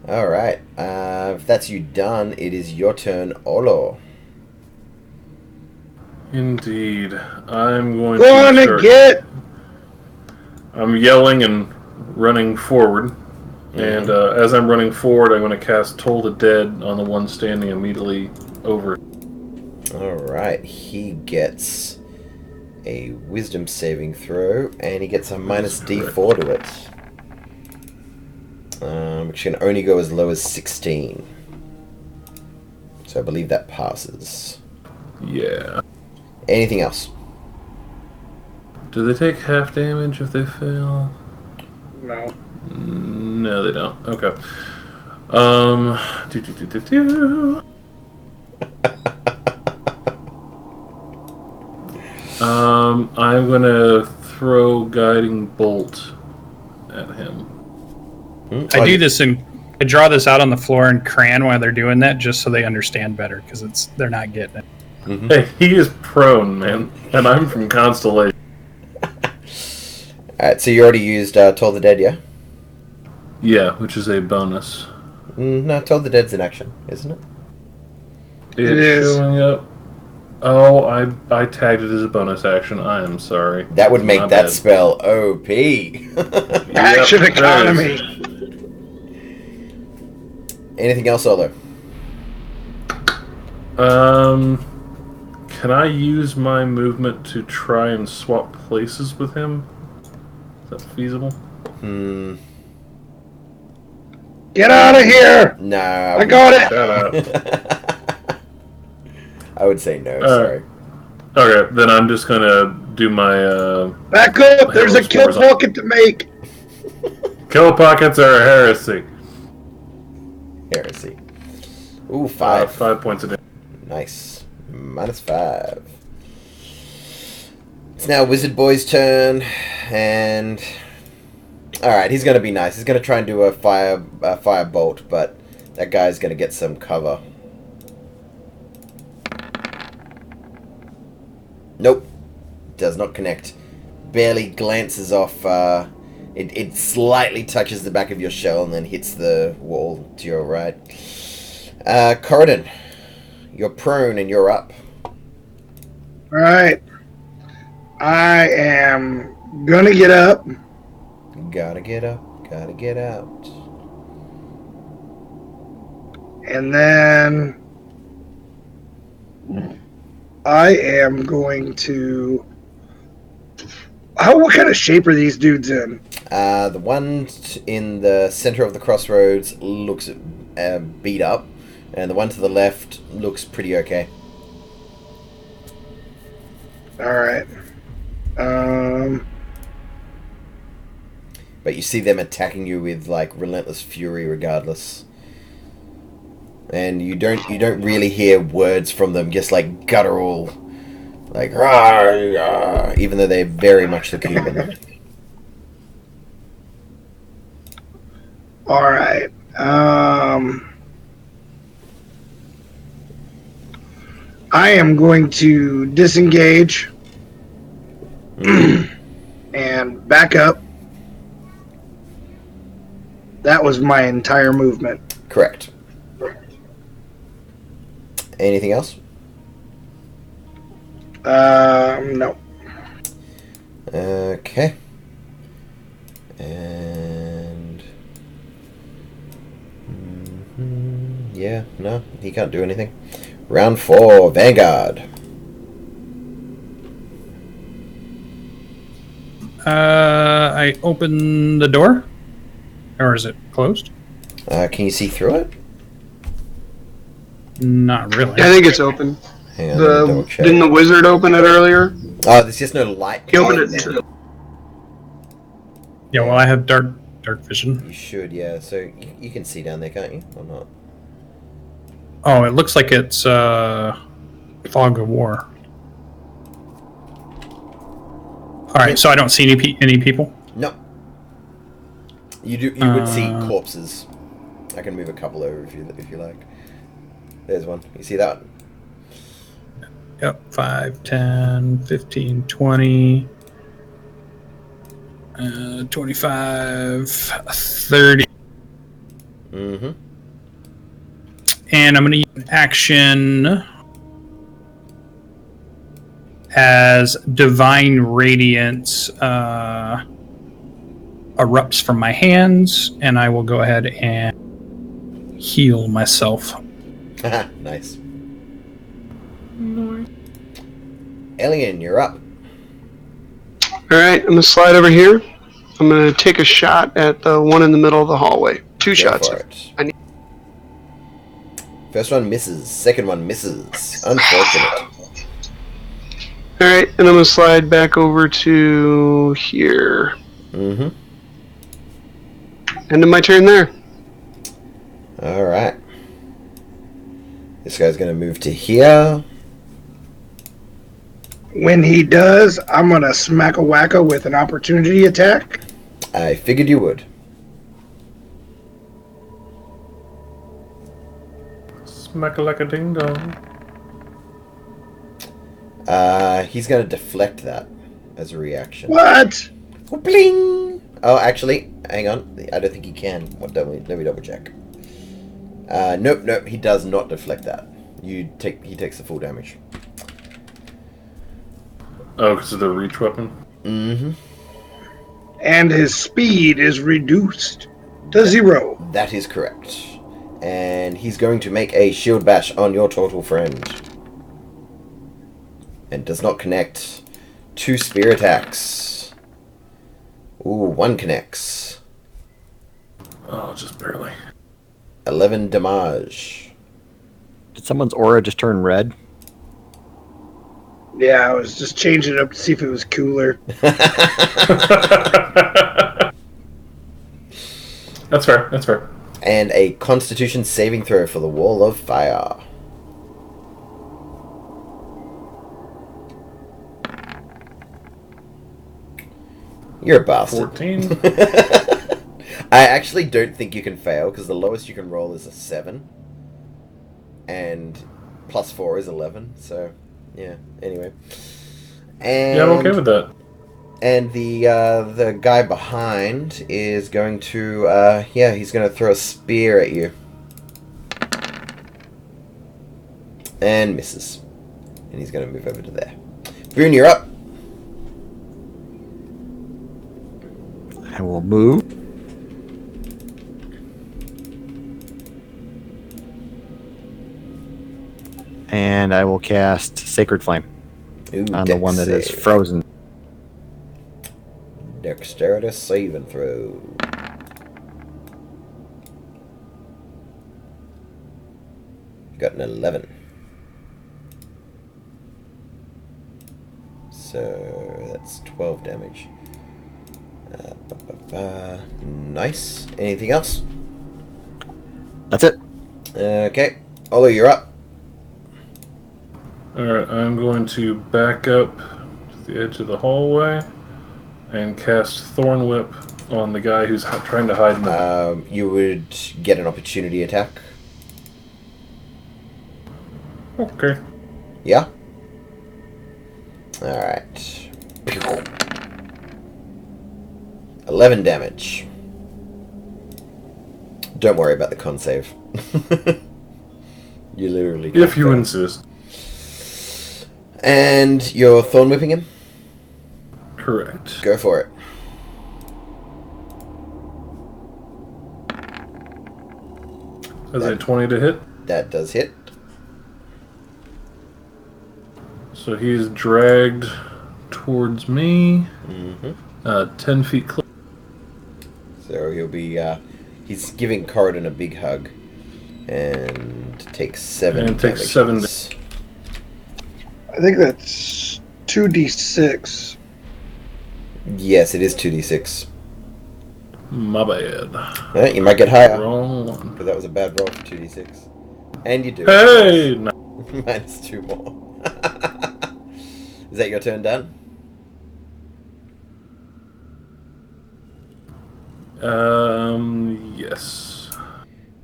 All right. If that's you done, it is your turn, Olo. Indeed. I'm going Gonna start- get. I'm yelling and running forward. And as I'm running forward, I'm going to cast Toll the Dead on the one standing immediately over. All right. He gets a wisdom saving throw, and he gets a minus D4 to it. Which can only go as low as 16. So I believe that passes. Yeah. Anything else? Do they take half damage if they fail? No. No, they don't. Okay. I'm gonna throw Guiding Bolt at him. I do this and I draw this out on the floor and crayon while they're doing that, just so they understand better, because they're not getting it. Mm-hmm. Hey, he is prone, man, and I'm from Constellation. Alright, so you already used Toll the Dead, yeah? Yeah, which is a bonus. No, Toll the Dead's in action, isn't it? It's It is. showing up. Oh, I tagged it as a bonus action. I am sorry. That would make My that bad. spell OP. Action Yep, economy. Anything else, Olo? Can I use my movement to try and swap places with him? Is that feasible? Get out of here! No. I got it! Shut up. I would say no, sorry. Okay, then I'm just gonna do my Back up! There's a Halo kill spores on. pocket to make! Kill pockets are a heresy. Heresy. Ooh, 5. 5 points a day. Nice. -5. It's now Wizard Boy's turn, and alright, he's gonna be nice. He's gonna try and do a fire bolt, but that guy's gonna get some cover. Nope. Does not connect. Barely glances off. It slightly touches the back of your shell and then hits the wall to your right. Corridon, you're prone and you're up. Alright. I am gonna get up. Gotta get up. Gotta get out. And then I am going to... What kind of shape are these dudes in? The one in the center of the crossroads looks beat up, and the one to the left looks pretty okay. Alright. But you see them attacking you with like relentless fury regardless. And you don't really hear words from them, just like guttural, like rah, rah, even though they very much look human. Alright. I am going to disengage and back up. That was my entire movement. Correct. Anything else? No. Okay. And yeah, no, he can't do anything. Round 4, Vanguard. I open the door, or is it closed? Can you see through it? Not really. I think it's open. Hang on, let me double check. Didn't the wizard open it earlier? Oh, there's just no light. He opened it. Yeah, well, I have dark vision. You should, yeah. So you can see down there, can't you? Or not? Oh, it looks like it's fog of war. All right, so I don't see any people. No. You would see corpses. I can move a couple over if you like. There's one. You see that? Yep, 5, 10, 15, 20, 25, 30. Mm-hmm. And I'm going to use an action as Divine Radiance erupts from my hands, and I will go ahead and heal myself. Nice. Alien, you're up. Alright, I'm going to slide over here. I'm going to take a shot at the one in the middle of the hallway. Two Go shots. for it. First one misses. Second one misses. Unfortunate. Alright, and I'm going to slide back over to here. Mm-hmm. End of my turn there. Alright. This guy's going to move to here. When he does, I'm going to smack a wacka with an opportunity attack. I figured you would. Smack a like a ding dong. He's going to deflect that as a reaction. What? Bling! Oh, actually, hang on. I don't think he can. Let me double check. Nope, he does not deflect that. He takes the full damage. Oh, because of the reach weapon? Mm-hmm. And his speed is reduced to 0. That is correct. And he's going to make a shield bash on your turtle friend. And does not connect. 2 spear attacks. Ooh, 1 connects. Oh, just barely. 11 damage. Did someone's aura just turn red? Yeah, I was just changing it up to see if it was cooler. That's fair. That's fair. And a Constitution saving throw for the Wall of Fire. You're a bastard. 14. I actually don't think you can fail, because the lowest you can roll is a 7. And plus 4 is 11, so yeah, anyway. And, Yeah, I'm okay with that. And the guy behind is going to, he's going to throw a spear at you. And misses. And he's going to move over to there. Boone, you're up. I will move. And I will cast Sacred Flame Ooh, on the one that is save. frozen. Dexterity save and throw. You got an 11. So that's 12 damage. Nice. Anything else? That's it. Okay. Olo, you're up. Alright, I'm going to back up to the edge of the hallway and cast Thorn Whip on the guy who's trying to hide in the... You would get an opportunity attack. Okay. Yeah? Alright. 11 damage. Don't worry about the con save. You literally can't If you fail. insist. And you're thorn whipping him? Correct. Go for it. Is it 20 to hit? That does hit. So he's dragged towards me. 10 feet close. So he'll be, he's giving Corridon a big hug. And takes 7 And takes damage. 7 I think that's 2d6. Yes, it is 2d6. My bad. You might get higher. Wrong one. But that was a bad roll for 2d6. And you do. Hey! No. Minus 2 more. Is that your turn done? Yes.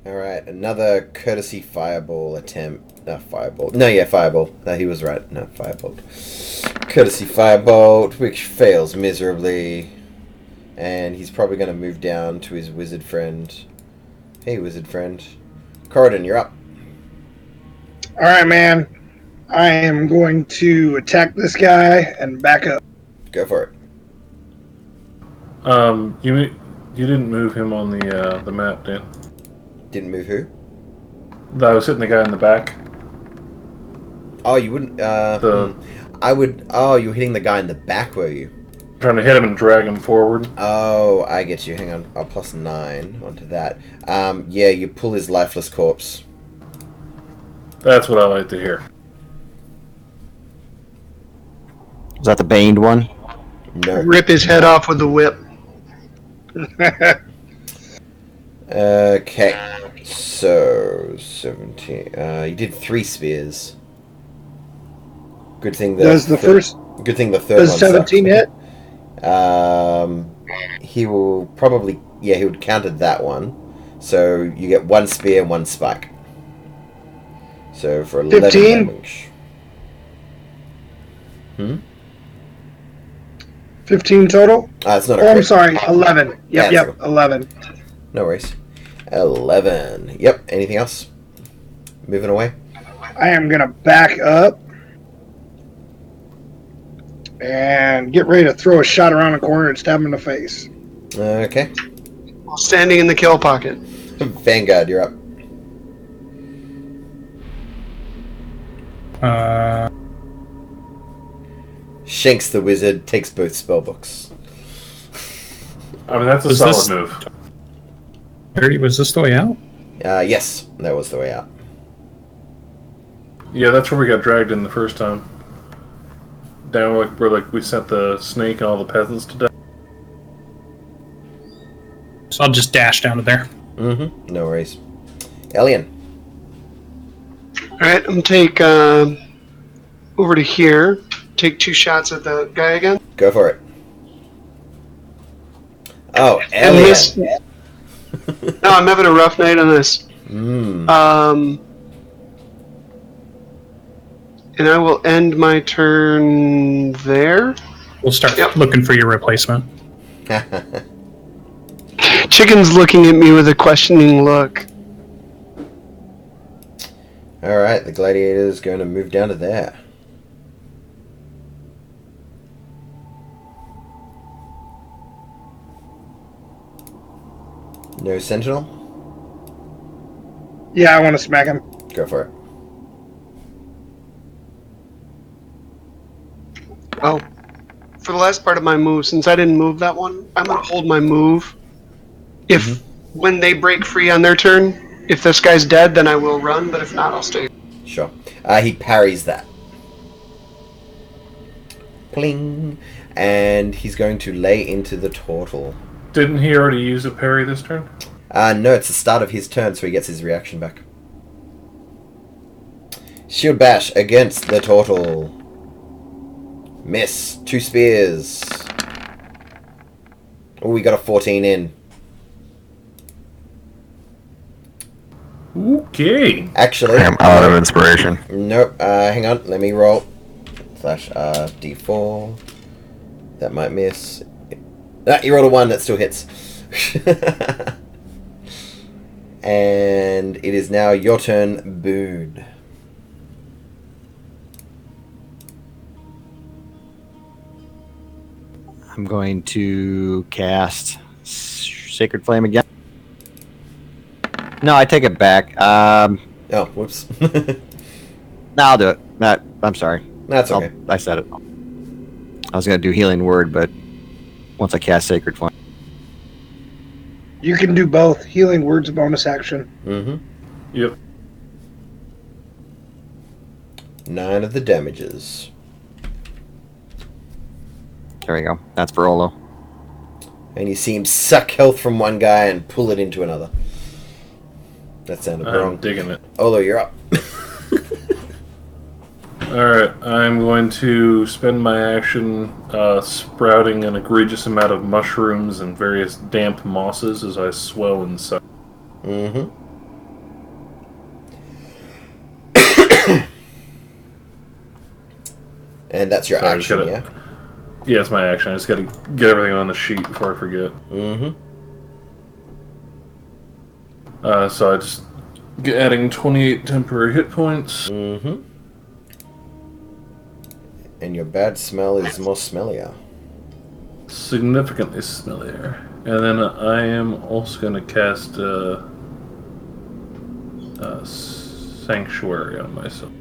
Alright, another courtesy fireball attempt. Fireball. No, yeah, fireball. He was right. No, firebolt. Courtesy firebolt, which fails miserably. And he's probably going to move down to his wizard friend. Hey, wizard friend. Corridon, you're up. Alright, man. I am going to attack this guy and back up. Go for it. You didn't move him on the map, Dan. Didn't move who? I was hitting the guy in the back. Oh, you wouldn't... I would... Oh, you were hitting the guy in the back, were you? Trying to hit him and drag him forward. Oh, I get you. Hang on. I'll plus 9 onto that. Yeah, you pull his lifeless corpse. That's what I like to hear. Is that the baned one? No. Rip his head off with the whip. Okay. So, 17. You did 3 spears. Good thing the... Does the first... Good thing the third Does one 17 hit? He will probably... Yeah, he would counter that one. So, you get 1 spear, 1 spike. So, for 11 15? damage. 15 total? It's not a Oh, I'm crit. sorry. 11. Yeah, Yep, it's 11. No worries. 11. Yep. Anything else? Moving away? I am going to back up and get ready to throw a shot around the corner and stab him in the face. Okay. While standing in the kill pocket. Vanguard, you're up. Shanks the wizard, takes both spellbooks. I mean, that's a Was solid this- move. Harry, was this the way out? Yes, that was the way out. Yeah, that's where we got dragged in the first time. down where we sent the snake and all the peasants to die? So I'll just dash down to there. Mm-hmm. No worries. Elian. Alright, I'm gonna take over to here. Take 2 shots at the guy again. Go for it. Oh, And Elian. this, no, I'm having a rough night on this. And I will end my turn there. We'll start Yep. looking for your replacement. Chicken's looking at me with a questioning look. Alright, the gladiator is going to move down to there. No sentinel? Yeah, I want to smack him. Go for it. Oh, for the last part of my move, since I didn't move that one, I'm going to hold my move. If, when they break free on their turn, if this guy's dead, then I will run, but if not, I'll stay. Sure. He parries that. Pling. And he's going to lay into the turtle. Didn't he already use a parry this turn? No, it's the start of his turn, so he gets his reaction back. Shield bash against the turtle. Miss. 2 spears. Oh, we got a 14 in. Okay. Actually, I'm out of inspiration. nope. Hang on. Let me roll. Slash D4. That might miss. You rolled a 1. That still hits. And it is now your turn, Boone. I'm going to cast Sacred Flame again. No, I take it back. Oh, whoops. No, I'll do it. I'm sorry. That's okay. I said it. I was going to do Healing Word, but once I cast Sacred Flame. You can do both. Healing Word's a bonus action. Mm-hmm. Yep. 9 of the damages. There we go. That's for Olo. And you see him suck health from one guy and pull it into another. That sounded I'm wrong. digging it. Olo, you're up. Alright, I'm going to spend my action sprouting an egregious amount of mushrooms and various damp mosses as I swell inside. Mm-hmm. And that's your Sorry, I just action, gotta- yeah? Yeah, it's my action. I just gotta get everything on the sheet before I forget. Mm-hmm. So I just adding 28 temporary hit points. Mm-hmm. And your bad smell is more smellier. Significantly smellier. And then I am also going to cast Sanctuary on myself.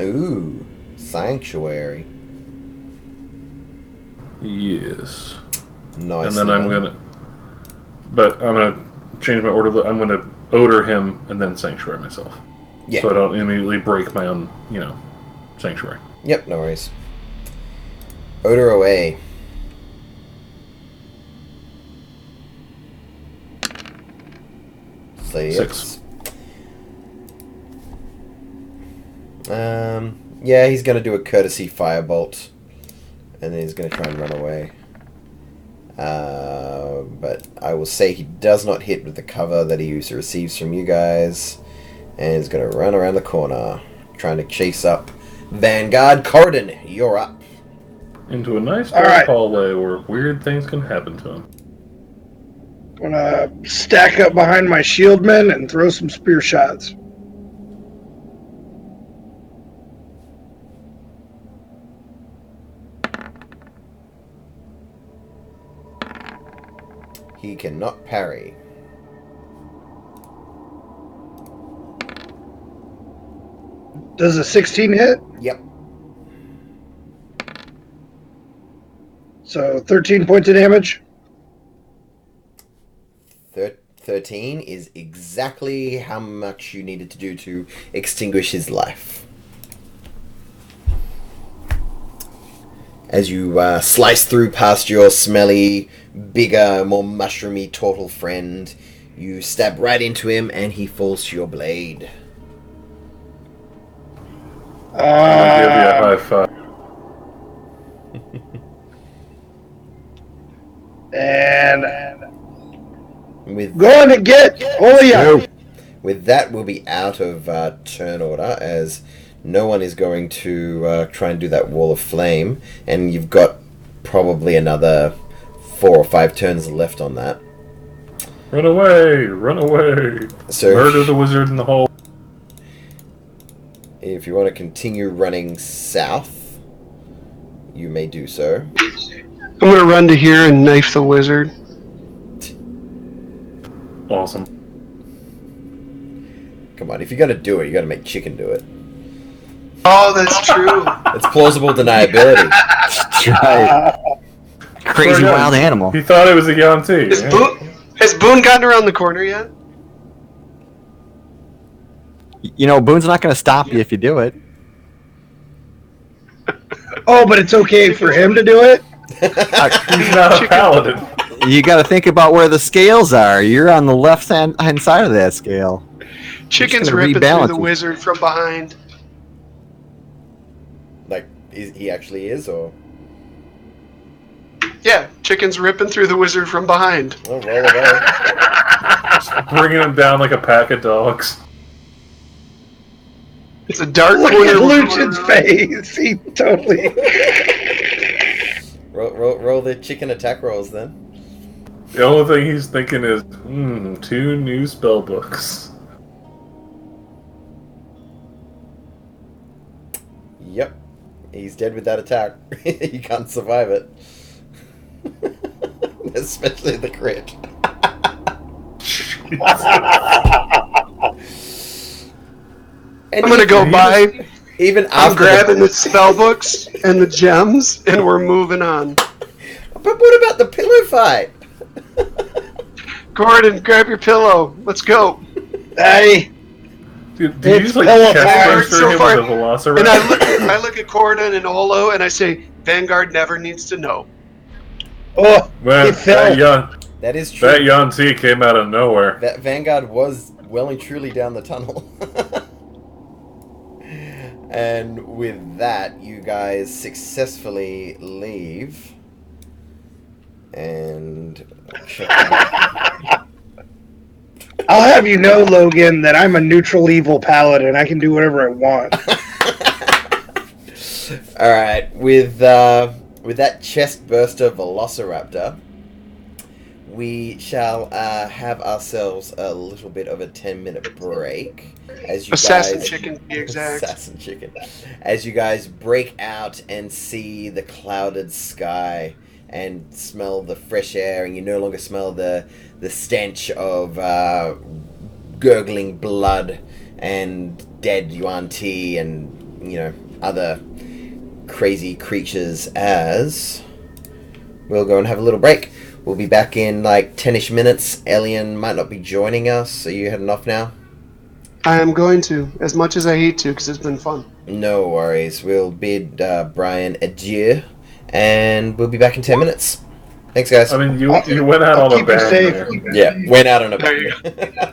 Ooh. Sanctuary. Yes. Nice. And then I'm going to... But I'm going to change my order. I'm going to Odor him and then Sanctuary myself. Yeah. So I don't immediately break my own, Sanctuary. Yep, no worries. Odor away. So 6. Yeah, he's gonna do a courtesy firebolt, and then he's gonna try and run away. But I will say he does not hit with the cover that he receives from you guys, and he's gonna run around the corner, trying to chase up Vanguard. Corridon, you're up. Into a nice All dark right. hallway where weird things can happen to him. Gonna stack up behind my shieldmen and throw some spear shots. He cannot parry. Does a 16 hit? Yep. So 13 points of damage. 13 is exactly how much you needed to do to extinguish his life. as you slice through past your smelly, bigger, more mushroomy turtle friend. You stab right into him, and he falls to your blade. I'm gonna give you a high five. And With going to get Oya. With that, we'll be out of turn order, as no one is going to try and do that wall of flame, and you've got probably another 4 or 5 turns left on that. Run away! Run away! So, Murder the wizard in the hole. if you want to continue running south, you may do so. I'm gonna run to here and knife the wizard. Awesome. Come on, if you're going to do it, you got to make Chicken do it. Oh, that's true. It's plausible deniability. Right. Crazy Sorry, wild animal. He thought it was a Yanti. Has Boone gotten around the corner yet? You know, Boone's not going to stop you if you do it. Oh, but it's okay for him to do it? He's not a paladin. You got to think about where the scales are. You're on the left hand side of that scale. Chicken's gonna ripping through rebalance the you. wizard from behind. Like, he actually is, or? Yeah, Chicken's ripping through the wizard from behind. Oh, roll it out. Bringing him down like a pack of dogs. It's a dark Look corner. at Lucian's face. He totally. Roll the chicken attack rolls, then. The only thing he's thinking is, 2 new spell books. Yep. He's dead with that attack. You can't survive it. Especially the crit. And I'm gonna go by. Even I'm after grabbing the spell books and the gems, and we're moving on. But what about the pillow fight? Gordon, grab your pillow. Let's go. Hey, Dude, did you It's just like pillow chest fight. burster So him far- with a velociraptor? And I look at Gordon and Olo, and I say, Vanguard never needs to know. oh, Man, he fell. That is true. that Yanti came out of nowhere. That Vanguard was well and truly down the tunnel. And with that, you guys successfully leave. And I'll have you know, Logan, that I'm a neutral evil paladin. I can do whatever I want. all right, with that chest burster velociraptor, we shall have ourselves a little bit of a 10-minute break. As you Assassin guys, chicken, to be exact. Assassin chicken. As you guys break out and see the clouded sky and smell the fresh air, and you no longer smell the stench of gurgling blood and dead Yuan-Ti and other crazy creatures, as we'll go and have a little break. We'll be back in like 10-ish minutes. Elian might not be joining us. Are you heading off now? I am going to, as much as I hate to, because it's been fun. No worries. We'll bid Brian adieu, and we'll be back in 10 minutes. Thanks, guys. I mean, you went out on a Keep it bang safe. there. Yeah, went out on a There you bang.